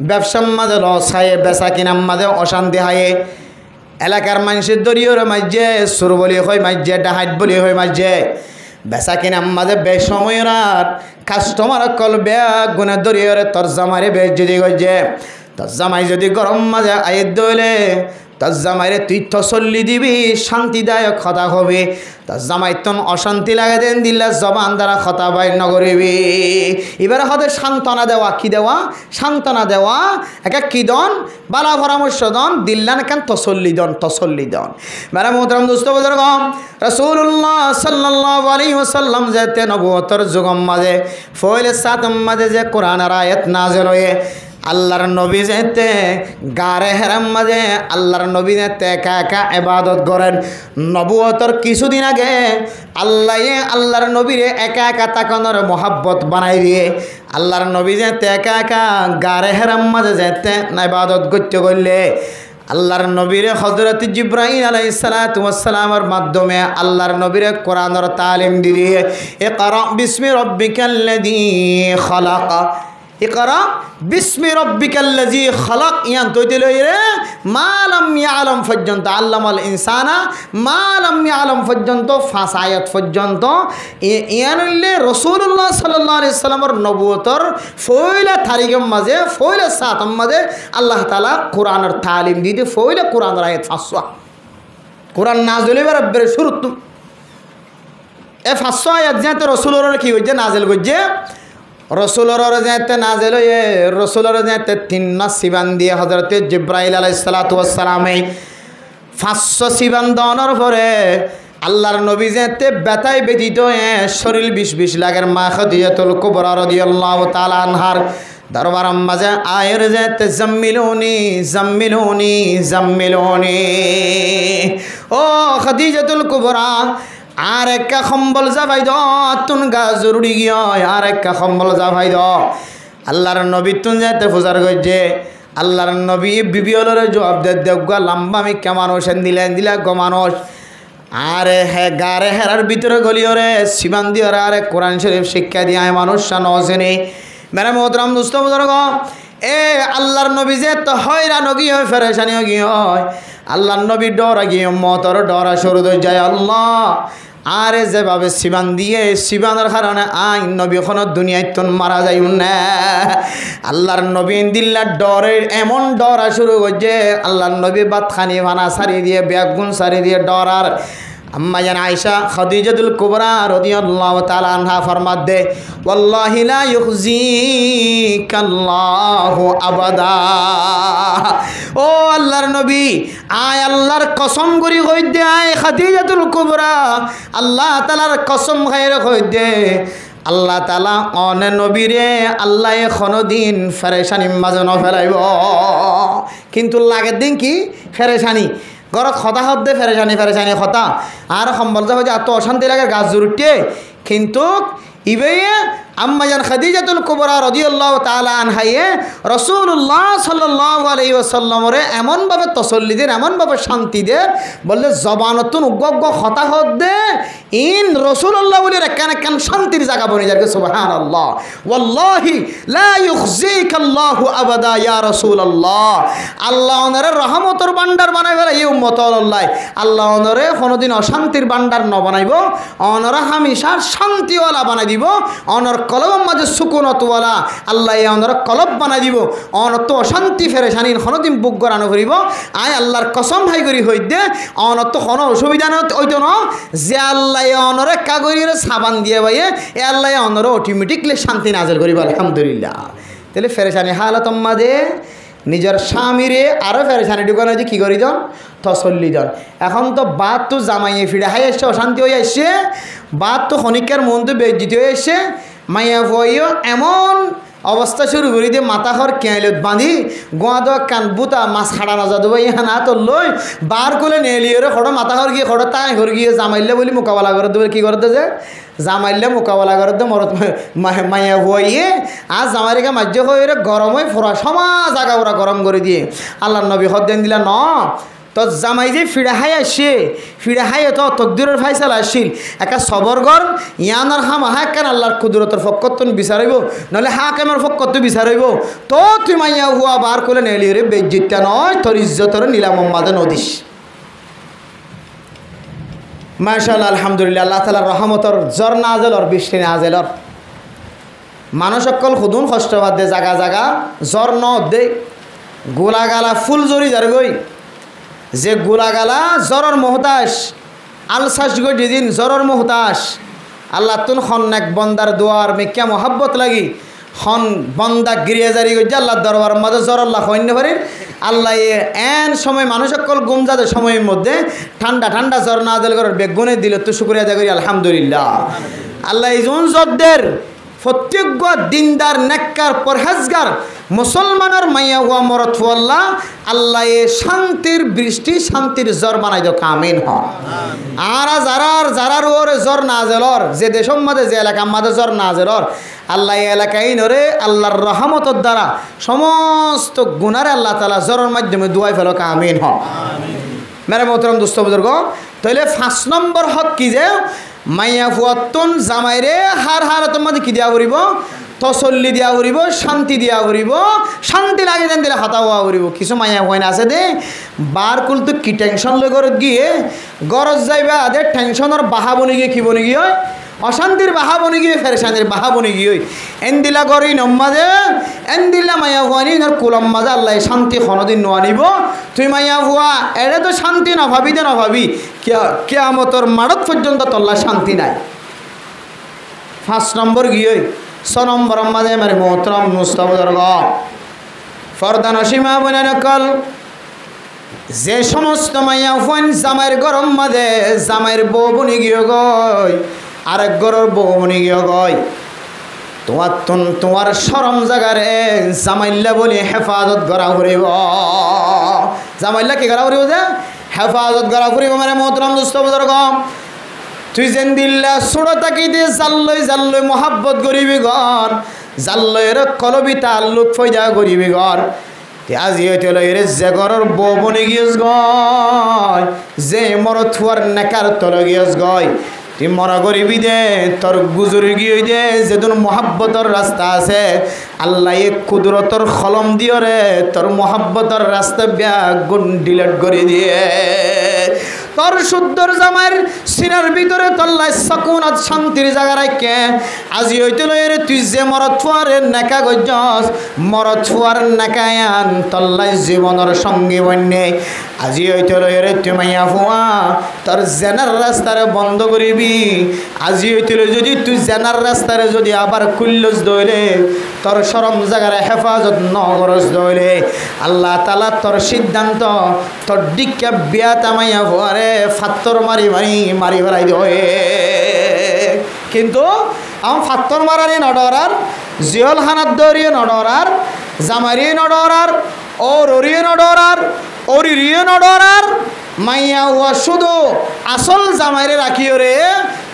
ব্যবসার মাঝে লস হায়ে, বেচা কিনার মাঝে অশান্তি হায়ে। এলাকার মানুষের দরিয়র মাঝে সুর বলি হয় মাঝে, ডাহাইট বলি হয় মাঝে, বেচা কিনার মাঝে বেসময়ের কাস্টমার কল বেয়া গুণের দরিয়রে তোর জামাইরে বেশ যদি গজে, তোর জামাই যদি গরম মাঝে আয়ের দইলে তার জামাইরে তুই তসল্লি দিবি, শান্তিদায়ক কথা হবে। তার জামাই তন অশান্তি লাগে দেন দিল্লা জবান দ্বারা কথা বাইর নগরিবি। এবারে হতে সান্ত্বনা দেওয়া, কি দেওয়া? সান্ত্বনা দেওয়া, একা কি দন, বালা পরামর্শ দন, দিল্লান কেন তসল্লি দন, তসল্লি দন। মেরা মোহতরম দোস্ত বুজুর্গ, রাসূলুল্লাহ সাল্লাল্লাহু আলাইহি ওয়াসাল্লাম যেতে নবুয়তর যুগম মাঝে ফয়লে সাতম মাঝে যে কোরআনের আয়াত নাযিল হয়ে আল্লাহর নবী যেতে গারে হেরাম মাঝে আল্লাহর নবী যেতে একা একা ইবাদত করেন। নবুয়তর কিছুদিন আগে আল্লাহর নবীরে একা একা তাকানোর মোহাব্বত বানাই দিয়ে আল্লাহর নবী যেতে একা একা গারে হেরাম মাঝে যেতে ইবাদত করতে করলে আল্লাহর নবীরে হযরত জিবরাইল আলাইহিস সালাতু ওয়াস সালামের মাধ্যমে আল্লাহর নবীরে কোরআনের তালিম দিয়ে ইকরা বিসমি রাব্বিকাল্লাযী খালাক, ইকরা বিসমি রাব্বিকাল্লাযী খালাক, ইয়ান তৈতে লইরে মা লাম ইয়ালাম পর্যন্ত, আল্লামাল ইনসানা মা লাম ইয়ালাম পর্যন্ত 5 আয়াত পর্যন্ত ইয়ান হইলে রাসূলুল্লাহ সাল্লাল্লাহু আলাইহি সাল্লামের নবুয়তর ফয়লা তারিখের মাঝে, ফয়লা সাতম মাঝে আল্লাহ তাআলা কোরআনের তালিম দিতে ফয়লা কোরআনের আয়াত 500 কোরআন নাযিল হইবার রব্বের শুরুত এ 500 আয়াত যেতে রাসূলের কি হইছে নাযিল করছে। রসুলের যেতে নাযিল হয়ে রসুলের যেতে 3 মাস সিবান দিয়ে হযরত জিবরাইল আলাইহিস সালাতু ওয়াস সালামে 500 সিবান দেওয়ার পরে আল্লাহর নবী যেতে ব্যথায় ব্যথিত হয়ে শরীর বিষ লাগের মা খাদিজাতুল কুবরা রাদিয়াল্লাহু তাআলা আনহার দরবার মাঝে আয়ের যেতে জাম্মিলুনি জাম্মিলুনি জাম্মিলুনি, ও খাদিজাতুল কুবরা আর একটা কম্বল যাবাই দ, তুন গা জরুরি গিয়ে আর একটা কম্বল যাবাই দ। আল্লাহর নবী তুন যেতে ফুজার গজে আল্লাহর নবী বিবিওলরে জবাব দে দেবগা লম্বা মিক্কা মানুষ দিলা গো মানুষ আরে হে গারে হেরার ভিতরে গলিওরে সিবান দিওরে আরে কোরআন শরীফ শিক্ষা দিয়ে মানুষ নজেনে। মেরা মোহতরম দোস্ত বুজুর্গ, এ আল্লাহর নবী যে তো হয়রান গিয়ে হয়, ফেরেশানি গিয়ে হয়, আল্লাহর নবী ডরা গিয়ে মতর ডরা শুরু হয়ে যায়। আল্লাহ আরে যেভাবে সিবান দিয়ে সিবানের কারণে আইন নবী কোনো দুনিয়ায় তো মারা যায় না। আল্লাহর নবী দিল্লা ডরের এমন ডরা শুরু করছে, আল্লাহর নবী বাত খানি ভানা সারি দিয়ে ব্যাগুন সারি দিয়ে ডরার। আম্মা জান আয়েশা খাদিজাতুল কুবরা রাদিয়াল্লাহু তাআলা আনহা ফরমাত দে, ওয়াল্লাহি লা ইউখজিকাল্লাহু আবাদা, ও আল্লাহর নবী আয় আল্লাহর কসম করি কই দে, আয় খাদিজাতুল কুবরা আল্লাহ তাআলার কসম খাইরে কই দে, আল্লাহ তাআলা অনে নবীরে আল্লাহ কোনদিন ফেরেশানি মাঝে ন ফেলাইব। কিন্তু লাগের দিন কি ফেরেশানি ঘরত হতা হত দে, ফেরেশানি ফেরেশানি হতা আর সম্বল যা হয়ে এত অশান্তি লাগে গাছ জুড়িতে। কিন্তু ইবে আম্মাজান খাদিজাতুল কুবরা রাদিয়াল্লাহু তাআলা আনহায়ে রাসূলুল্লাহ সাল্লাল্লাহু আলাইহি ওয়াসাল্লামরে এমনভাবে তসল্লি দেন, এমনভাবে শান্তি দেন, বললে জবানতুন উগ্গ হতাহত দে ইন রাসূলুল্লাহ বলে কেন কেন শান্তির জায়গা বনে যাবে। সুবহানাল্লাহ, ওয়াল্লাহি লা ইউখজিকাল্লাহু আবাদা ইয়া রাসূলুল্লাহ, আল্লাহ ওনারে রহমতের ভান্ডার বানাই ফেলে এই উম্মত আল্লাহ, আল্লাহ ওনারে কোনোদিন অশান্তির ভান্ডার ন বানাইব, ওনারা হামেশা শান্তিওয়ালা বানাই দিব, ওনার কলবের মাঝে সুকুনতওয়ালা আল্লাহ ওনারা কলব বানাই দিব, অনত অশান্তি ফেরেশানি কোনোদিন বুক গড়ানো করিব। আয় আল্লাহর কসম হাই করি হইতে অনত কোনো অসুবিধা হইতো না যে আল্লাহ অনরে কাগরিরে সাবান দিয়ে বাইয়ে এ আল্লাহ অনরে অটোমেটিকলি শান্তি নাজিল করিব। আলহামদুলিল্লাহ। তাহলে ফেরেশানি হালত মাঝে নিজের স্বামীরে আরও ফেরেশানি ঢুকানো যে কী করি জন তসল্লি জন। এখন তো বাদ তো জামাইয়ে ফিরে হাই আসছে, অশান্তি হয়ে আসছে, বাদ তো ক্ষণিকের মন তো বেজ্জিত হয়ে আসছে, মাইয়া ভয়ও এমন অবস্থা শুরু করি দিয়ে মাথা ঘর কেঁলত বাঁধি গোয়া দেওয়া কান বুতা মাছ খাড়া না যা দেবো ইহা না তোর লই বার করে নেলিয়ে খড়ো মাথা ঘর গিয়ে খড়ো তাই ঘর গিয়ে জামাইলে বলি মোকাবেলা করে দেবে কী করতে যে জামাইলে মোকাবেলা করে দে মরত মাইয়া হইয়ে আর জামাইকে মাজ্য হয়ে গরম হয়ে ফোরা সমাজ আগা ওরা গরম করে দিয়ে আল্লাহ নবী হদ্দেন দিলা ন তো জামাই যে ফিরে হাই আসে ফিরে হাই তো তকদিরের ফাইসাল আসছিল একা সবরগর ইয়ানার হামা কেন আল্লাহর কুদরতের ফক্কত বিচারিব নহলে হাকেমের ফক্কত বিচারিব তো তুই মাইয়া হুয়া বার করে নেলি রে বেজ্জিতটা নয় তোর ইজ্জতর নীলামম্মাদে নদীস মাশাআল্লাহ আলহামদুলিল্লাহ আল্লাহ তাআলার রহমতর জ্বর নাজেলর বৃষ্টি নাজেলর মানুষ সকল খুদুন কষ্টবাদ দে জাগা জাগা জ্বর ন দে গোলাগালা ফুল জরি যার গই যে গোলাগালা জ্বরের মহতাস আলসাস গই যেদিন জ্বরের মহতাস আল্লাহ তুন খন্নাক বন্দার দোয়ার মেকিয়া মহাব্বত লাগি খন বন্দা গিরিয়ে জারি গই আল্লাহ দরবার মাঝে জ্বর আল্লাহ হইন্য পারে আল্লাহ এন সময় মানুষ সকল গুমজাদে সময়ের মধ্যে ঠান্ডা ঠান্ডা জ্বর না দিল করার বেগুনে দিল তো শুক্রিয়া আদায় করি আলহামদুলিল্লাহ আল্লাহ এই জন জদ্দের প্রত্যেক দিনদার নেককার পরহেজগার মুসলমানের মাইয়া হুয়া মরত আল্লাহ আল্লাহ এ শান্তির বৃষ্টি শান্তির জ্বর বানাই দো কামিন হন আর যারার ওর জ্বর না জেলর যে দেশের মধ্যে যে এলাকার মধ্যে জ্বর না জেলর আল্লাহ এই এলাকায় নরে আল্লাহর রহমতর দ্বারা সমস্ত গুনারে আল্লাহ তাআলা জ্বরের মাধ্যমে দুয়াই ফেলো কামিন হন মেরে মোহতরম দুস্থ বুজুর্গ তাহলে 5 নম্বর হক কি যে মাইয়া ফুয়াতুন জামাইরে হার হারাতের মধ্যে কি দিয়া করিব তসল্লি দিয়া করিব শান্তি দিয়া করিব শান্তি লাগে দেন দিলে হাতা হওয়া করিব কিছু মাইয়া হয় না আছে দে বার কুল তো কি টেনশন লই গরত গিয়ে গরজ যাইবা দে টেনশনের বাহা বনি গিয়ে কি বনি গিয়ে অশান্তির বাহা বনি গিয়ে ফেরেশানির বাহা বনি গিয়ে এন্দিলা গরি নম্মাদে এন্দিলা মাইয়া হুয়ানি আর কুলম্মাদে আল্লাহ শান্তি কোনোদিন নোয়ানিব তুই মাইয়া হুয়া এরে তো শান্তি না ভাবি দে না ভাবি কিয়ামতর মারত পর্যন্ত তল্লা শান্তি নাই 5 নম্বর গিয়ে 6 নম্বর মাঝে মানে মোহতরম মুস্তাফদর্গ ফরদা নসীমা বনে নকল যে সমস্ত মাইয়া হুয়ান জামাইয়ের গরম মাঝে জামাইয়ের বউ বনি গিয়ে গই আরেক গরর বউ বনি গিয়ে গই তোমার শরম জাগারে জামাইল্লা বলি হেফাজত করা ফুরিব জামাইল্লা কি করা ফুরিব যে হেফাজত করা ফুরিব মানে মোহতরম মুস্তাফদর্গ তুই যেন দিল্লা ছোড়ো তাকি দিয়ে জাল্লই মহাব্বত করিবি ঘর জাল্লয়ের কলবি তাল্লুক ফয়দা করিবি ঘর আজি হইতে এর যে ঘরের বউ বনে গিয়েছ গয় যে মরথুয়ার নেকার তল গিয়েছ গয় তুই মরা করিবি দে তোর গুজরি গিয়ে দে যেদিন মহাব্বতর রাস্তা আছে আল্লাহ এক কুদরতর খলম দিও রে তোর মহাব্বতর রাস্তা ব্যাগ গুণ ডিলেট করে দিয়ে তোর শুদ্ধর জামাইয়ের সিনার ভিতরে তল্লাই সাকুনাত শান্তির জায়গা রাখে আজি হইতে লইরে তুই যে মরথুয়ারের নেকা গজ্জস মরথুয়ার নেকায়ান তল্লাই জীবনের সঙ্গী বন্যে আজি হইতে লইরে তুই মাইয়া ফুয়া তোর জেনার রাস্তারে বন্ধ করিবি আজি হইতে যদি তুই জেনার রাস্তারে যদি আবার খুললস দইলে তোর শরম জায়গারে হেফাজত নগরস দইলে আল্লাহ তাআলা তোর সিদ্ধান্ত তোর দিকে বিয়া তামাইয়া ফুয়ারে ফাত্তর মারি বেড়াই দে কিন্তু আমার ফাত্তর মারারি নডরার জিয়ল হানাত দরিয়ে নডরার জামারিয়ে নডরার ও ররিয়ে নডরার ওরিয়ে নডরার মাইয়া হুয়া শুধু আসল জামাইরে রাখিও রে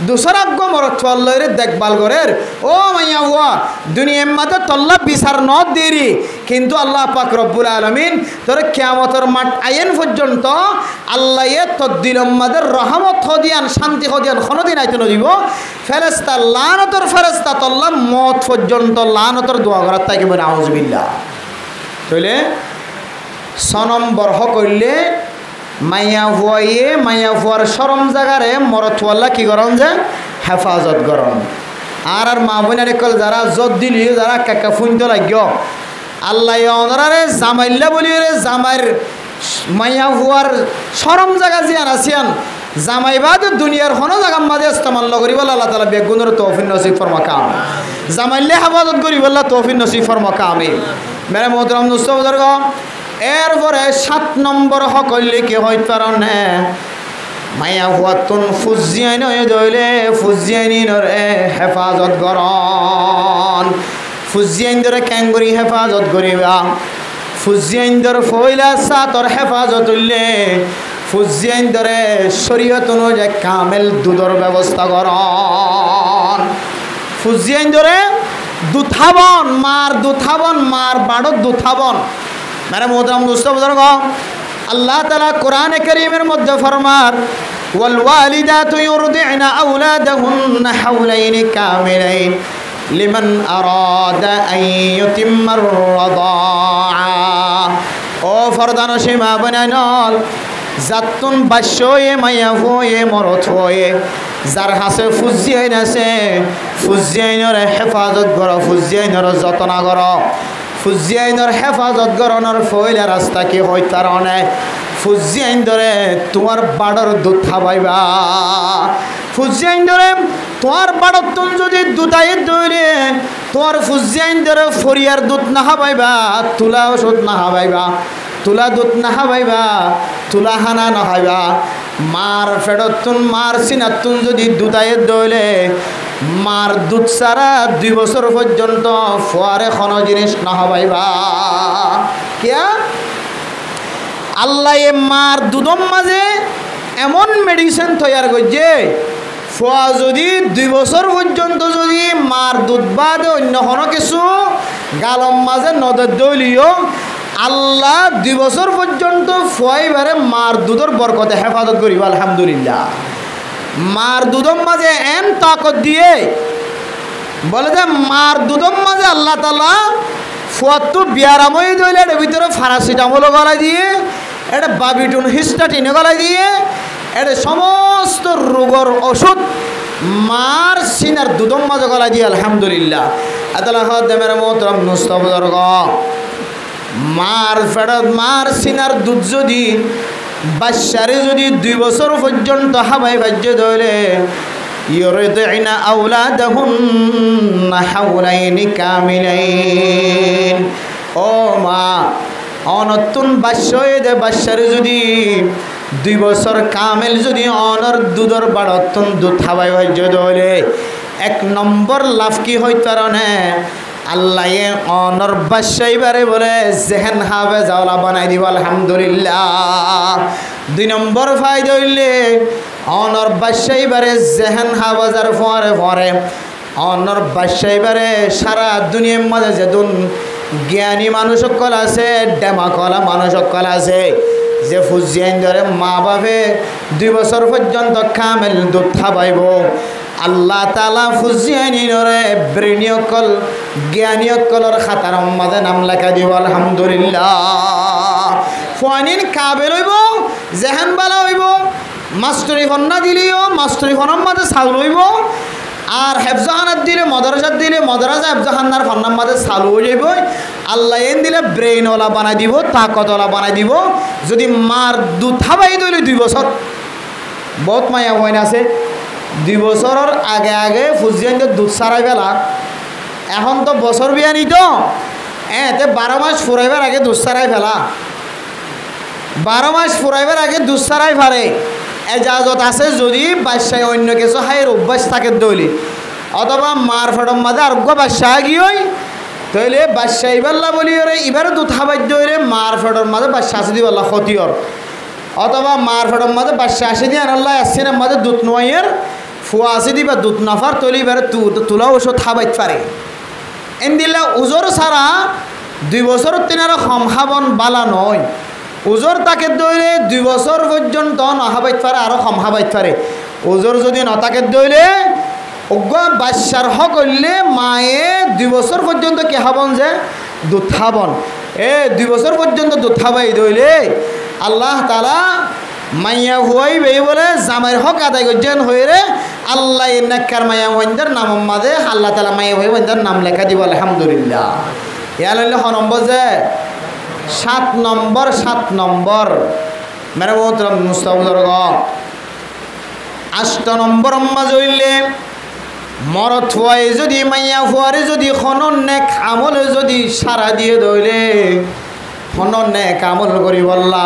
দুসরাগ্য মরথলে দেখভাল করের ও মাইয়া হুয়া দুনিয়ার মাঝে তল্লা বিচার ন দেরি কিন্তু আল্লাহ পাক রব্বুল আলামিন তোর কিয়ামতের মাঠ আইন পর্যন্ত আল্লাহ তদ্দিলম মাদের রহমত হদিয়ান শান্তি হদিয়ান কোনোদিন আইতে নদিব ফেরেশতা লানতর ফেরেশতা তল্লা মত পর্যন্ত লানতর দোয়া করার তাই কেমন আউযুবিল্লাহ তাইলে 6 নম্বর হকইলে মাইয়া হুয়াইয়ে মাইয়া হুয়ার শরম জাগারে মরথওয়াল্লা কি করন যে হেফাজত করন আর মা বোনের কল যারা জত দিলি যারা কাকা ফুনতে লাগিও আল্লাহ অনরারে জামাইল্লা বলি রে জামাইর মাইয়া হুয়ার শরম জাগা জিয়ান আসিয়ান জামাইবাদ দুনিয়ার কোনো জায়গার মাঝে ইস্তেমাল করিব আল্লাহ তাআলা বেগুনের তৌফিক নসিব ফরমাকাম জামাইল্লে হেফাজত করিব আল্লাহ তৌফিক নসিব ফরমাকামে মেরে মোহতরম দোস্ত বুজুর্গ এরপরে 7 নম্বর হকলে কি হইতে পারে মাইয়া হুয়াতুন ফুজিয়ানি হয়ে দইলে ফুজিয়ানি নরে হেফাজত করন ফুজিয়াইন্দরে ক্যাঙ্গুরি হেফাজত করিবা ফুজিয়াইন্দর ফইলা সাতর হেফাজত হইলে ফুজিয়াইন্দরে শরীয়ত অনুযায়ী কামেল দুধর ব্যবস্থা করন ফুজিয়াইন্দরে দুথাবন মার বাড়ত দুথাবন মেরে মোহতরম দোস্ত বুজুর্গ আল্লাহ তাআলা কোরআনে কারীমের মধ্যে ফরমান ওয়াল ওয়ালিদাতু ইউরদি'না আওলাদাহুন্না হাওলাইনি কামিলাইন লিমান আরাদা আন ইউতিম্মার রাদাআ ও ফরদানশী মা বোনেনল জাতুন বাশ্যয়ে মাইয়া হয়ে মরত হয়ে যার হাসে ফুজিয়াইন আছে ফুজিয়াইনের হেফাজত করো ফুজিয়াইনের যত্ন করো ফুজিয়াইনের হেফাজত করণের ফইলা রাস্তা কি হয় তার অনেক ফুজিয়াইন ধরে তোমার বাড়র দুধ খাবাইবা ফুজিয়াইন ধরে তোমার বাড়র তুন যদি দুধাই দইলে তোমার ফুজিয়াইন ধরে ফরিয়ার দুধ না খাবাইবা তুলা ওষুধ না খাবাইবা তুলা দুধ না খাবাইবা তুলা হানা না খাইবা মার ফেরতুন মার সিনাতুন যদি দুধাই দইলে মার দুধ ছাড়া 2 বছর পর্যন্ত ফোয়ারে কোনো জিনিস না হবাইবা কিয়া আল্লাহ এ মার দুধম মাঝে এমন মেডিসিন তৈয়ার করছে ফোয়া যদি 2 বছর পর্যন্ত যদি মার দুধ বাদে অন্য কোনো কিছু গালম মাঝে নদর দলিও আল্লাহ 2 বছর পর্যন্ত ফোয়াইবারে মার দুধের বরকতে হেফাজত করিব আলহামদুলিল্লাহ মার দুধম মাঝে এন তাকত দিয়ে বলে যে মার দুধম মাঝে আল্লাহ তাআলা ফুয়াত্তু বিয়ারাময় দইলে এর ভিতরে ফারাসিটামল গলায় দিয়ে এটা বাবিটুন হিস্টাটিনে গলায় দিয়ে এটা সমস্ত রোগের ওষুধ মার সিনার দুধম মাঝে গলায় দিয়ে আলহামদুলিল্লাহ আল্লাহ দেমের মোহতরম নুস্তবুজুর্গ মার ফেরত মার সিনার দুধ যদি বাচ্চারে যদি 2 বছর পর্যন্ত হাবাই বাজ্য ধরে ইউরদি'না আওলাদাহুন্না হাওলাইনি কামিলাইন ও মা অনতুন বাচ্চায় দে বাচ্চারে যদি 2 বছর কামেল যদি অনর দুধর বাড়তন দুধ হাবাই বাজ্য ধরে 1 নম্বর লাভ কি হয় কারণে আল্লাহ অনর বাসাইবারে বলে জেহেন হাবে জাওলা বানাই দিব আলহামদুলিল্লাহ 2 নম্বর ফায়দা হইলে অনর বাসাইবারে জেহেন হাবাজার ফরে অনর বাসাইবারে সারা দুনিয়ার মাঝে যেদুন জ্ঞানী মানুষ সকল আছে ডেমাকলা মানুষ সকল আছে যে ফুজিয়াইন ধরে মা বাপে 2 বছর পর্যন্ত কামেল দুধ খাবাইব আল্লাহ তাআলা ফুজিয়াইনরে ব্রেনিয়কল জ্ঞানীয়কলর খাতার মাঝে নাম লেখা দিব আলহামদুলিল্লাহ ফানিন কাবেল হইব জেহান বালা হইব মাস্টারি ফন্না দিলিও মাস্টারি ফন্নার মাঝে চাউল হইব আর হেফজাহানাত দিলে মাদ্রাসাত দিলে মাদ্রাসা হেফজাহানার ফন্নার মাঝে চালু হয়ে যাইব আল্লাহ এন দিলে ব্রেইনওয়ালা বানাই দিব তাকতওয়ালা বানাই দিব যদি মার দুধ খাবাই দইলে 2 বছর বহুত মায়া হইন আছে 2 বছরের আগে আগে ফুজিয়াইনদের দুধ ছাড়াই ফেলা এখন তো বছর বিয়ানি তো এতে 12 মাস ফুরাইবার আগে দুধ ছাড়াই ফেলা 12 মাস ফুরাইবার আগে দুধ ছাড়াই ফারে এজাজত আছে যদি বাচ্চায় অন্য কিছু হাইয়ের অভ্যাস থাকে দইলে অথবা মার ফেডম মাঝে আরোগ্য বাচ্চা গিয়ে তাইলে বাচ্চা ইবাল্লা বলি ওরে এবারে দুধ খাবাইদ্য হইলে মার ফেডর মাঝে বাচ্চা আসে দিব আল্লাহ ক্ষতির অথবা মার ফেডম মাঝে বাচ্চা আসে দিয়ে আল্লাহ আসছে মাঝে দুধ নোয়াইয়ের ফুয়া আসে দিবা দুধ নাফার তৈলে এবারে তুলা ওষুধ খাবাইতে পারে এন দিলে উজোর ছাড়া 2 বছর তিনারা সম্ভাবন বালা নয় উজোর তাকে দইলে 2 বছর পর্যন্ত নহাবাইতে পারে আরও সম্ভাবাইতে পারে উজোর যদি নতাকে দইলে অজ্ঞ বাচ্চার হক হইলে মায়ে 2 বছর পর্যন্ত কে হবন যে দুধ খাবন 2 বছর পর্যন্ত দুধ খাবাই দইলে আল্লাহ তাআলা মাইয়া হুয়াই বেই বলে জামাইয়ের হক আদায় করছেন হয়ে রে আল্লাহ নাক্কার মাইয়া ওয়াইন্দার নাম মাঝে আল্লাহ তাআলা মাইয়া হয়ে ওয়াইন্দার নাম লেখা দিব আলহামদুলিল্লাহ ইয়া লইলে হ নম্বর যে 7 নম্বর মেরে মোহতরম মুস্তাফুজুর্গ 8 নম্বর মাঝে হইলে মরত হওয়ায় যদি মাইয়া ফুয়ারে যদি খনন নেক আমল যদি সারা দিয়ে দইলে খনন নেক আমল করি বললা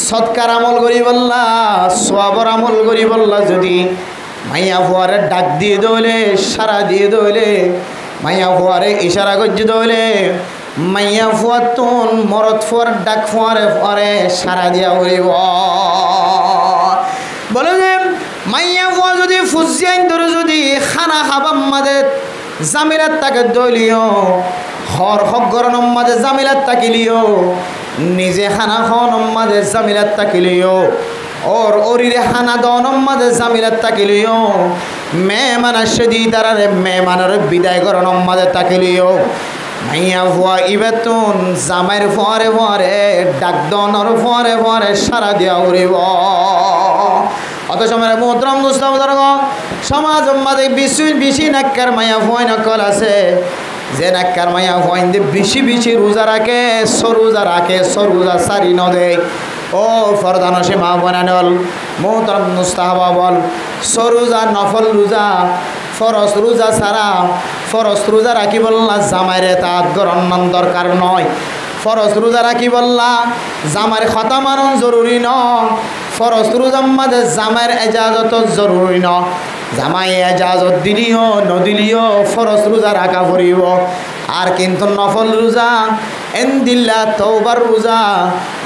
সৎকার আমল করি বললা সওয়াবর আমল করি বললা যদি মাইয়া ফুয়ারে ডাক দিয়ে দইলে সারা দিয়ে দইলে মাইয়া ফুয়ারে ইশারা করছে দইলে মাইয়া ফুয়ার তুন মরদ ফুয়ার ডাক ফুয়ারে ফুয়ারে সারা দিয়া উড়িব বলে যে মাইয়া ফুয়া যদি ফুসিয়াইন ধরে যদি খানা খাবাম মাদে জামিলাত তাকে দইলিও হর হগর নম্মাদে জামিলাত তাকিলিও নিজে খানা খাওয়া নম্মাদে জামিলাত তাকিলিও ওর ওরিরে খানা দাও নম্মাদে জামিলাত তাকিলিও মেহমান আসে দি তারারে মেহমানের বিদায় কর নম্মাদে তাকিলিও মাইয়া ফুয়া ইবেতুন জামাইর ফুয়ারে ফুয়ারে ডাক দনর ফুয়ারে ফুয়ারে সারা দিয়া উড়িব অত সময় মোহতরম দুস্তাব সমাজ মাদে বেশি নাক্কার মাইয়া ফুয়াই নকল আছে যে নাক্কার মাইয়া ফুয়াইন দে বেশি রোজা রাখে সরোজা রাখে সরোজা সারি নদে ও ফরদান সে মা বানানল মোহতরম মুস্তাহাবা বল সরোজা নফল রোজা ফরজ রোজা সারা ফরজ রোজা রাখি বললা জামাইরে তাত গরণ দরকার নয় ফরজ রোজা রাখি বললা জামাইর খতা মানন জরুরি ন ফরজ রোজার মাঝে জামাইর এজাজত জরুরি ন জামাই এজাজত দিলিও নদিলিও ফরজ রোজা রাখা পড়িব আর কিন্তু নফল রোজা এনদিল্লা তওবার রোজা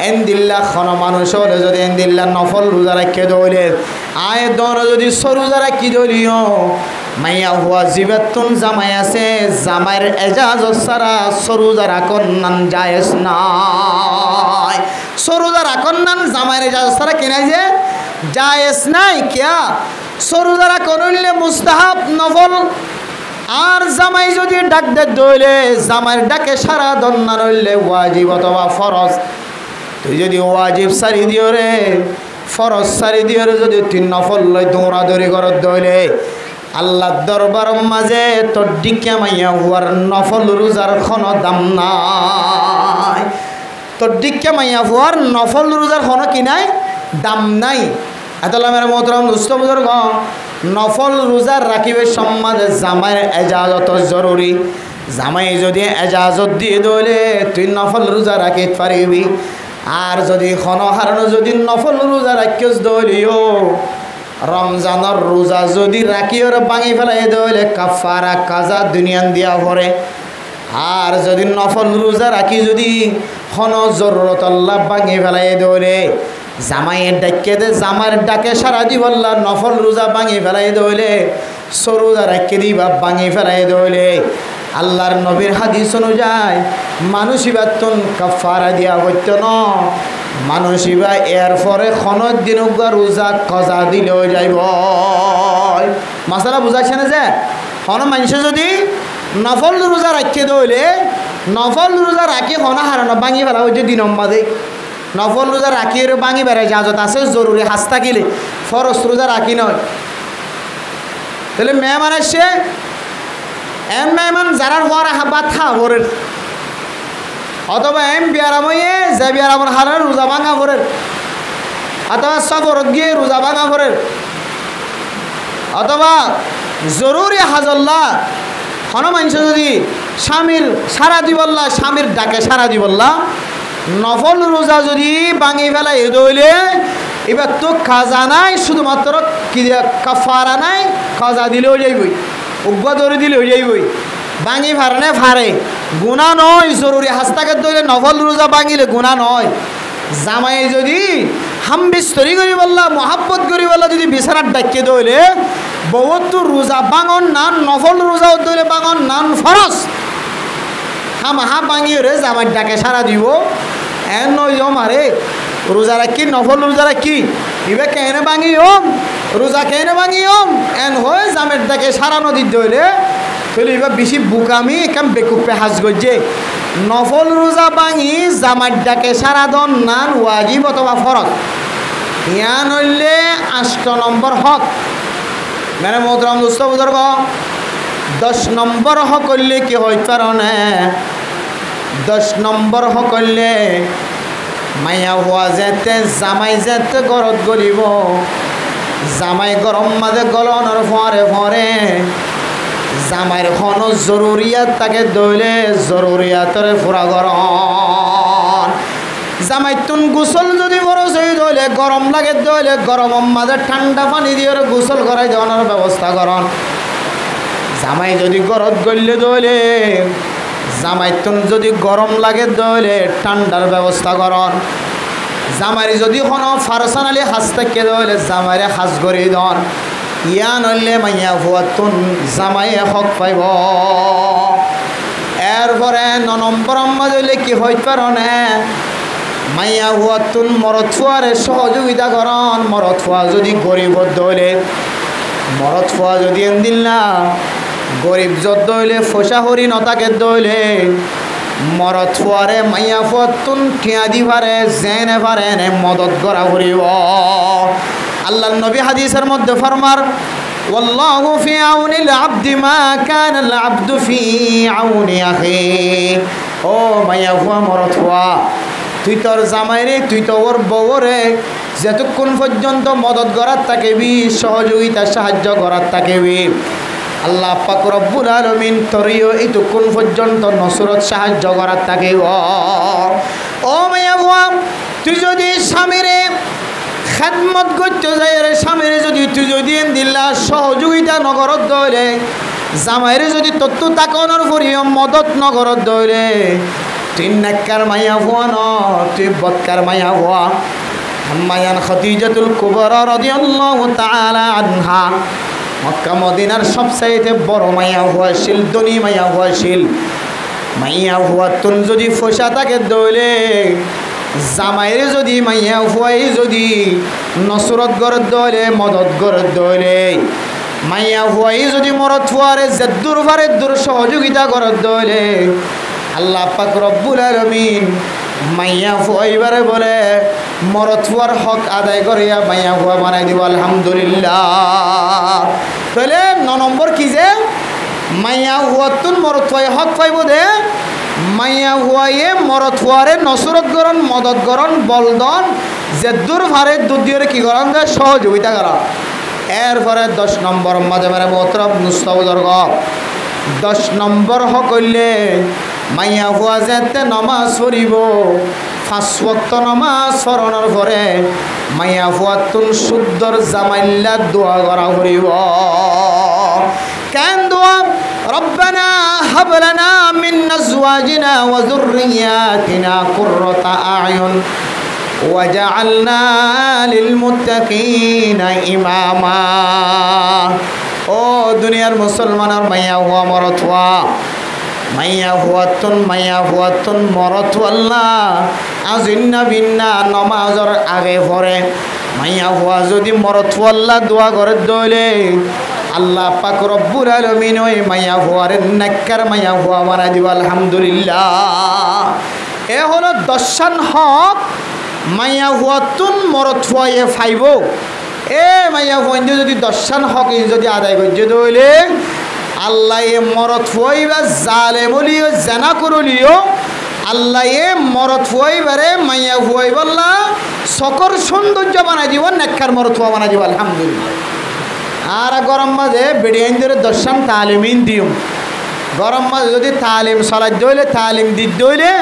এনদিল্লা খন মানুষ হলে যদি এনদিল্লা নফল রোজা রাখে দইলে আয় দর যদি সরোজা রাখি দলিও মাইয়া হুয়া জিবাতুন জামাই আছে জামাইর এজাজত সারা সরোজা রাখন নান জায়েজ নাই সরোজা রাখন নান জামাইর এজাজত সারা কিনা যে জায়েজ নাই কিয়া সরোজা রাখন হইলে মুস্তাহাব নফল আর জামাই যদি ডাক দে দইলে জামাইর ডাকে সারা দন্না রইলে ওয়াজিব অথবা ফরজ তুই যদি ওয়াজিব সারি দিও রে ফরজ সারি দিও রে যদি তুই নফল লই দৌড়াদৌড়ি করত দইলে আল্লাহ দরবার মাঝে তোর ডিকে মাইয়া হুয়ার নফল রোজার কোনো দাম নাই তোর ডিকে মাইয়া হুয়ার নফল রোজার কোনো কি নাই দাম নাই এতলা মেরে মোহতরম দুস্থ বুজুর্গ নফল রোজার রাখিবে সম্মানে জামাইয়ের এজাজত জরুরি জামাই যদি এজাজত দিয়ে দইলে তুই নফল রোজা রাখিতে পারিবি আর যদি ক্ষণহারণ যদি নফল রোজা রাখিস দইলিও রমজানের রোজা যদি রাখিও ভাঙি ফেলাই দইলে কাফারা কাজা দুনিয়ান দিয়া পড়ে আর যদি নফল রোজা রাখি যদি ক্ষণ জরুরত আল্লাহ ভাঙি ফেলাই দইলে জামাইয়ের ডাকে দে জামার ডাকে সারা দিবল্লা নফল রোজা ভাঙি ফেলাই দইলে সরোজা রাখি দিবা ভাঙি ফেলাই দইলে আল্লাহর নবীর হাদিস অনুযায়ী মানুষিবাতন কাফারা দিয়া হইতো ন মানুষিবা এর পরে খনত দিন রোজা কজা দিলেও যাইব মাসালা বুঝাচ্ছে না যে হন মানুষ যদি নফল রোজা রাখি দইলে নফল রোজা রাখি হন হারানো ভাঙি ফেলা হচ্ছে দিন মাদে নফল রোজা রাখি ভাঙি বেড়াই জাজত আছে জরুরি হাস থাকিলে ফরজ রোজা রাখি নয় তাহলে মেহমান আসছে এম মেহমান যারার হওয়ার হাবা থা ভরের অথবা এম বিয়ারাময়ে যে বিয়ারামর হারের রোজা ভাঙা ভরের অথবা সফরত গিয়ে রোজা ভাঙা ভরের অথবা জরুরি হাজল্লা হন মানুষ যদি স্বামীর সারা দিবল্লা স্বামীর ডাকে সারা দিবল্লা নফল রোজা যদি ভাঙি ফেলাই দইলে এবার তো খাজা নাই শুধুমাত্র কি কাফারা নাই খাজা দিলেও যাইবই উগ্র ধরে দিলেও যাইবই ভাঙি ফারনে ফারে গুণা নয় জরুরি হাস্তাকে দইলে নফল রোজা ভাঙিলে গুণা নয় জামাই যদি হামবিস্তরি করি বললা মহাব্বত করি বললা যদি বিছানার ডাকিয়ে দইলে বহুত রোজা বাঙন নান নফল রোজা দইলে বাঙন নান ফরস হামাহা ভাঙিয়ে রে জামাই ডাকে সারা দিব এন নয় মারে রোজা রাখি নফল রোজা রাখি ইবে কেনে ভাঙি ওম রোজা কেনে ভাঙি ওম এন হয় জামের ডাকে সারা নদী দইলে তাহলে এবার বেশি বুকামি একাম বেকুপে হাজ গজে নফল রোজা ভাঙি জামার ডাকে সারা দন নান ওয়াজিব অথবা ফরজ ইয়া নইলে 8 নম্বর হক মানে মোহতরম দোস্ত বুজুর্গ 10 নম্বর হক করলে কি হয় কারণে 10 নম্বর হক করলে মাইয়া হওয়া যেতে জামাই যেতে গরত গলিব জামাই গরম মাঝে গলনের ফরে ফরে জামাইয়ের কোনো জরুরিয়াত তাকে দইলে জরুরিয়াতরে পুরা গরম জামাই তুন গোসল যদি বরস হয়ে দইলে গরম লাগে দইলে গরম মাঝে ঠান্ডা পানি দিয়ে গোসল করাই দেওয়ানোর ব্যবস্থা করন জামাই যদি গরত গড়লে দইলে জামাই তুন যদি গরম লাগে দইলে ঠান্ডার ব্যবস্থা করন জামাইরে যদি কোনো ফারসানালি হাজ থাকে দইলে জামাইরে হাজ গড়ি দন ইয়া নইলে মাইয়া ভুয়াতুন জামাইয়ে হক পাইব এরপরে 9 নম্বর হইলে কি হইতে পারো না মাইয়া হুয়াতুন মরদ ফুয়ারে সহযোগিতা করন মরদ ফুয়া যদি গরিব দইলে মরদ ফুয়া যদি দিল না গরিব যত হইলে ফসা হরি নতাকে দইলে মরদ ফুয়ারে মাইয়া ফুয়াতুন ঠিয়া দি পারে জেনে পারে মদত করা করিব আল্লাহর নবী হাদিসের মধ্যে ফরমার ওয়াল্লাহু ফি আউনিল আবদি মা কানাল আবদু ফি আউনি আখি ও মাইয়া ফুয়া মরদ ফুয়া তুই তোর জামাইরে তুই তো ওর বউরে যতক্ষণ পর্যন্ত মদত করার থাকিবি সহযোগিতা সাহায্য করার থাকিবি আল্লাহ পাক রব্বুল আলামিন তোরিও এতক্ষণ পর্যন্ত নসরত সাহায্য করার থাকিব ও মাইয়া ফুয়া তুই যদি স্বামীরে খেদমত করতে যাই রে স্বামীরে যদি তুই যদি দিল্লা সহযোগিতা নগরত দইলে জামাইরে যদি তত্ত্ব তাকনের পরিও মদত নগরত দইলে তুই নেককার মাইয়া ভুয়া ন তুই বদকার মাইয়া ভুয়া আম্মায়ান খাদিজাতুল কুবরা রাদিয়াল্লাহু তাআলা আনহা মক্কা মদিনার সবচাইতে বড় মাইয়া ভুয়া ছিল ধনী মাইয়া ভুয়া ছিল মাইয়া ভুয়া তুন যদি ফসা থাকে দইলে জামাইরে যদি মাইয়া ভুয়াই যদি নসরত গরত দইলে মদত গরত দইলে মাইয়া ভুয়াই যদি মরদ ফুয়ারে জেদ্দুর ভারে দূর সহযোগিতা গরত দইলে আল্লাহ পাক রব্বুল আলামিন মাইয়া ফুয়াইবারে বলে মরদ ফুয়ার হক আদায় করিয়া মাইয়া ফুয়া বানাই দিব আলহামদুলিল্লাহ তাহলে 9 নম্বর কি যে মাইয়া হুয়াতুন মরদ ফুয়াই হক পাইব দে মাইয়া হুয়াইয়ে মরদ ফুয়ারে নসরত গরণ মদত গরণ বলদন জেদ্দুর ভারে দুদিয়রে কি গরণ দেয় সহযোগিতা করা এরপরে 10 নম্বর মাঝে মাঝে মোহতরম মুস্তাউদর্গ 10 নম্বর হকলে মাইয়া হুয়া যেতে নমাজ পড়িব 5 ওয়াক্ত নমাজ পড়ানোর পরে মাইয়া হুয়াতুন শুদ্ধর জামাইল্লা দোয়া করা করিব কেন দোয়া রব্বানা হাব লানা মিন আজওয়াজিনা ওয়া যুররিয়াতিনা কুররাতা আয়ুন ওয়াজআলনা লিল মুত্তাকিনা ইমামা ও দুনিয়ার মুসলমানের মাইয়া হুয়া মরদ হুয়া মাইয়া হুয়াতুন মরদ আল্লাহ আজিন্না বিন্না নমাজর আগে পড়ে মাইয়া হুয়া যদি মরদ আল্লাহ দোয়া করে দইলে আল্লাহ পাক রব্বুল আলামিন ওই মাইয়া হুয়ারে নেককার মাইয়া হুয়া বানাই দিব আলহামদুলিল্লাহ এ হলো 10 হক মাইয়া হুয়াতুন মরদ হুয়ায়ে ফাইব এ মাইয়া হুয়া যদি 10 হক যদি আদায় করতে দইলে আল্লাহ এ মরদ ফুয়াইবা জালেমলিও জানা করলিও আল্লাহ এ মরদ ফুয়াইবারে মাইয়া ফুয়াইবাল্লাহ সকর সৌন্দর্য বানাই দিব নেককার মরদ ফুয়া বানাই দিব আলহামদুলিল্লাহ আর গরম মাঝে বেড়িয়াইন ধরে 10 তালিমিন দিও গরম মাঝে যদি তালিম সলাদ দইলে তালিম দিত দইলে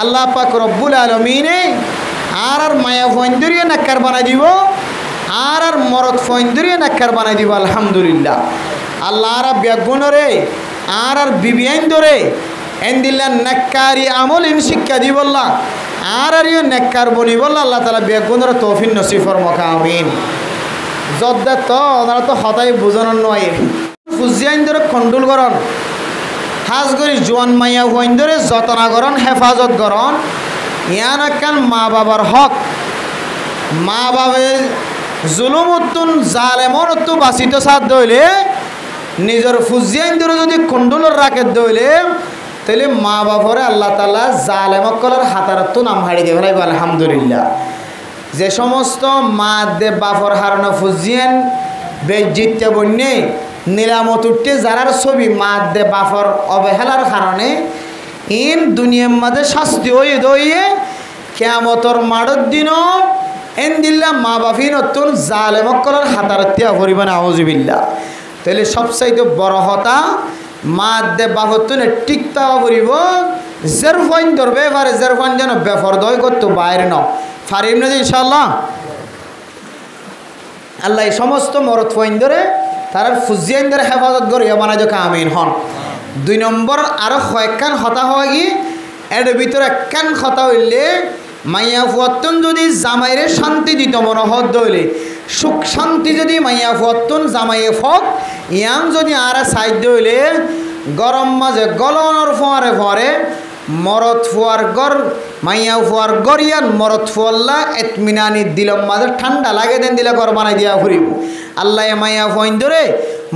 আল্লাহ পাক রব্বুল আলামিনে আর মাইয়া ফুয়াইন্দরিও নেককার বানাই দিব আর মরদ ফুয়াইন্দরিও নেককার বানাই দিব আলহামদুলিল্লাহ আল্লাহ আর বেগুনরে আর বিবিয়াইন ধরে এন্দিল্লা নেককারি আমল ইন শিক্ষা দি বললা আর ইও নেককার বনি বললা আল্লাহ তাআলা বেগুনরে তৌফিক নসিব ফরমাক আমিন যদ্দা তো ওনারা তো হতাই বুঝানোর নয় ফুজিয়াইন ধরে কন্ট্রোল করন হাজ করি জোয়ান মাইয়া হুয়াইন ধরে যতনা করন হেফাজত করন ইয়ান একখান মা বাবার হক মা বাবার জুলুমতুন জালেমরতু বাসিত সাথ দইলে নিজের ফুজিয়াইন ধরে যদি কন্ট্রোল রাখে দইলে তাহলে মা বাপরে আল্লাহ তাআলা জালেমকলের হাতারতো নাম হারিয়ে দেবে ভাই আলহামদুলিল্লাহ যে সমস্ত মা দে বাপর হারানো ফুজিয়ান বেজিতে বন্যে নীলামতুটে যারার ছবি মা দে বাপর অবহেলার কারণে ইন দুনিয়ার মাঝে শাস্তি হয়ে দইয়ে কিয়ামতর মাড়র দিনও এন দিল্লা মা বাপি নতুন জালেমকলের হাতারতিয়া পরিমাণ আউযুবিল্লাহ তাহলে সবচাইতে বড় হতা মা দে বাপতুনে টিকতা পড়িব জেরফাইন ধরবে এবারে জেরফাইন যেন বেফরদয় করতো বাইরে ন ফারিম না ইনশাআল্লাহ আল্লাহ এই সমস্ত মরদ ফাইন ধরে তার ফুজিয়ানদের হেফাজত করিয়া বানাই যোগ আমিন হন। 2 নম্বর আরো কয়েকখান কথা হয় কি এর ভিতরে একখান কথা হইলে মাইয়া ফুয়াত্তন যদি জামাইরে শান্তি দিত মনোহর দইলে সুখ শান্তি যদি মাইয়া ফুয়াত্তন জামাইয়ে ফক ইয়াং যদি আর সাইড হইলে গরম মাঝে গলনের ফোয়ারে ফরে মরত ফুয়ার গর মাইয়া ফুয়ার গরিয়ান মরত ফুয়াল্লা এতমিনানি দিলম মাঝে ঠান্ডা লাগে দেন দিলে ঘর বানাই দিয়া ফুরিব আল্লাহ মাইয়া ফোয়াইন ধরে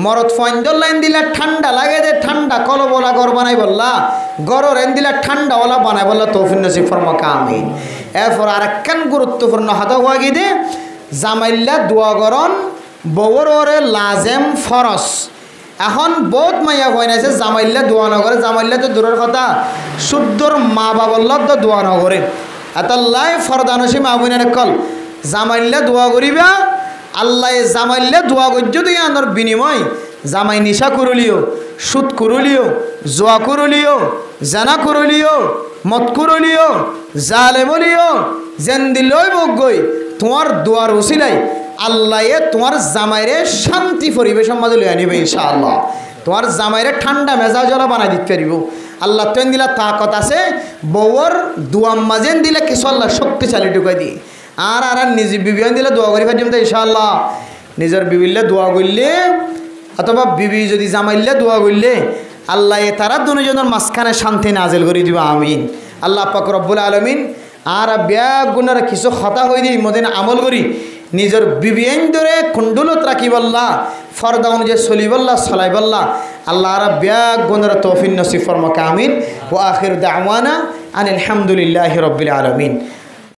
মরত ফোয়াইন লাইন দিলে ঠান্ডা লাগে দে ঠান্ডা কলবলা ঘর বানাই বললা গরর এন দিলে ঠান্ডাওয়ালা বানাই বললা তৌফিক নসিব ফরমাকা আমিন। এরপর আরেকখান গুরুত্বপূর্ণ হাত হওয়া গিয়ে দে জামাইল্লা দোয়া করন বউরে লাজেম ফরস। এখন বহুত মাইয়া হয় না জামাইল্লা দোয়া নগরে জামাইল্লা তো দূরের কথা শুদ্ধর মা বাবল্লা তো দোয়া নগরে এতল্লাই ফরদানসি মা বোনের কল জামাইল্লা দোয়া করিবা আল্লাহ জামাইল্লা দোয়া করছো তুই আনার বিনিময় জামাই নিশা করলিও সুদ করলিও জোয়া করলিও জানা করলিও মত করলিও জালে বলিও যেন দিলই বগই তোমার দোয়ার উসিলাই আল্লাহ তোমার জামাইরে শান্তি পরিবেশের মাঝে লইয়া নিবে ইনশাআল্লাহ। তোমার জামাইরে ঠান্ডা মেজাজ ওলা বানাই দিতে পারিব আল্লাহ তেন দিলা তাকত আছে বউর দোয়া মাজেন দিলে কিছু আল্লাহ শক্তিশালী ঢুকাই দি আর আর নিজে বিবিয়ান দিলে দোয়া করি ফাটিম তো ইনশাআল্লাহ। নিজের বিবিলে দোয়া করলে অথবা বিবি যদি জামাইলে দোয়া করলে আল্লাহ তারা দুজনের মাঝখানে শান্তি নাজিল করে দিবা আমিন। আল্লাহ পাক রব্বুল আলামিন আর ব্যাগ গুণার কিছু হতা হয়ে দিই মদিন আমল করি নিজের বিবিয়ান ধরে কুণ্ডুলত রাখি বললা ফরদা অনুযায়ী চলি বললা চলাই বললা আল্লাহ আর ব্যাগ গুণার তৌফিক নসিব ফরমাকা আমিন। ওয়া আখির দাওয়ানা আনিল হামদুলিল্লাহি রাব্বিল আলামিন।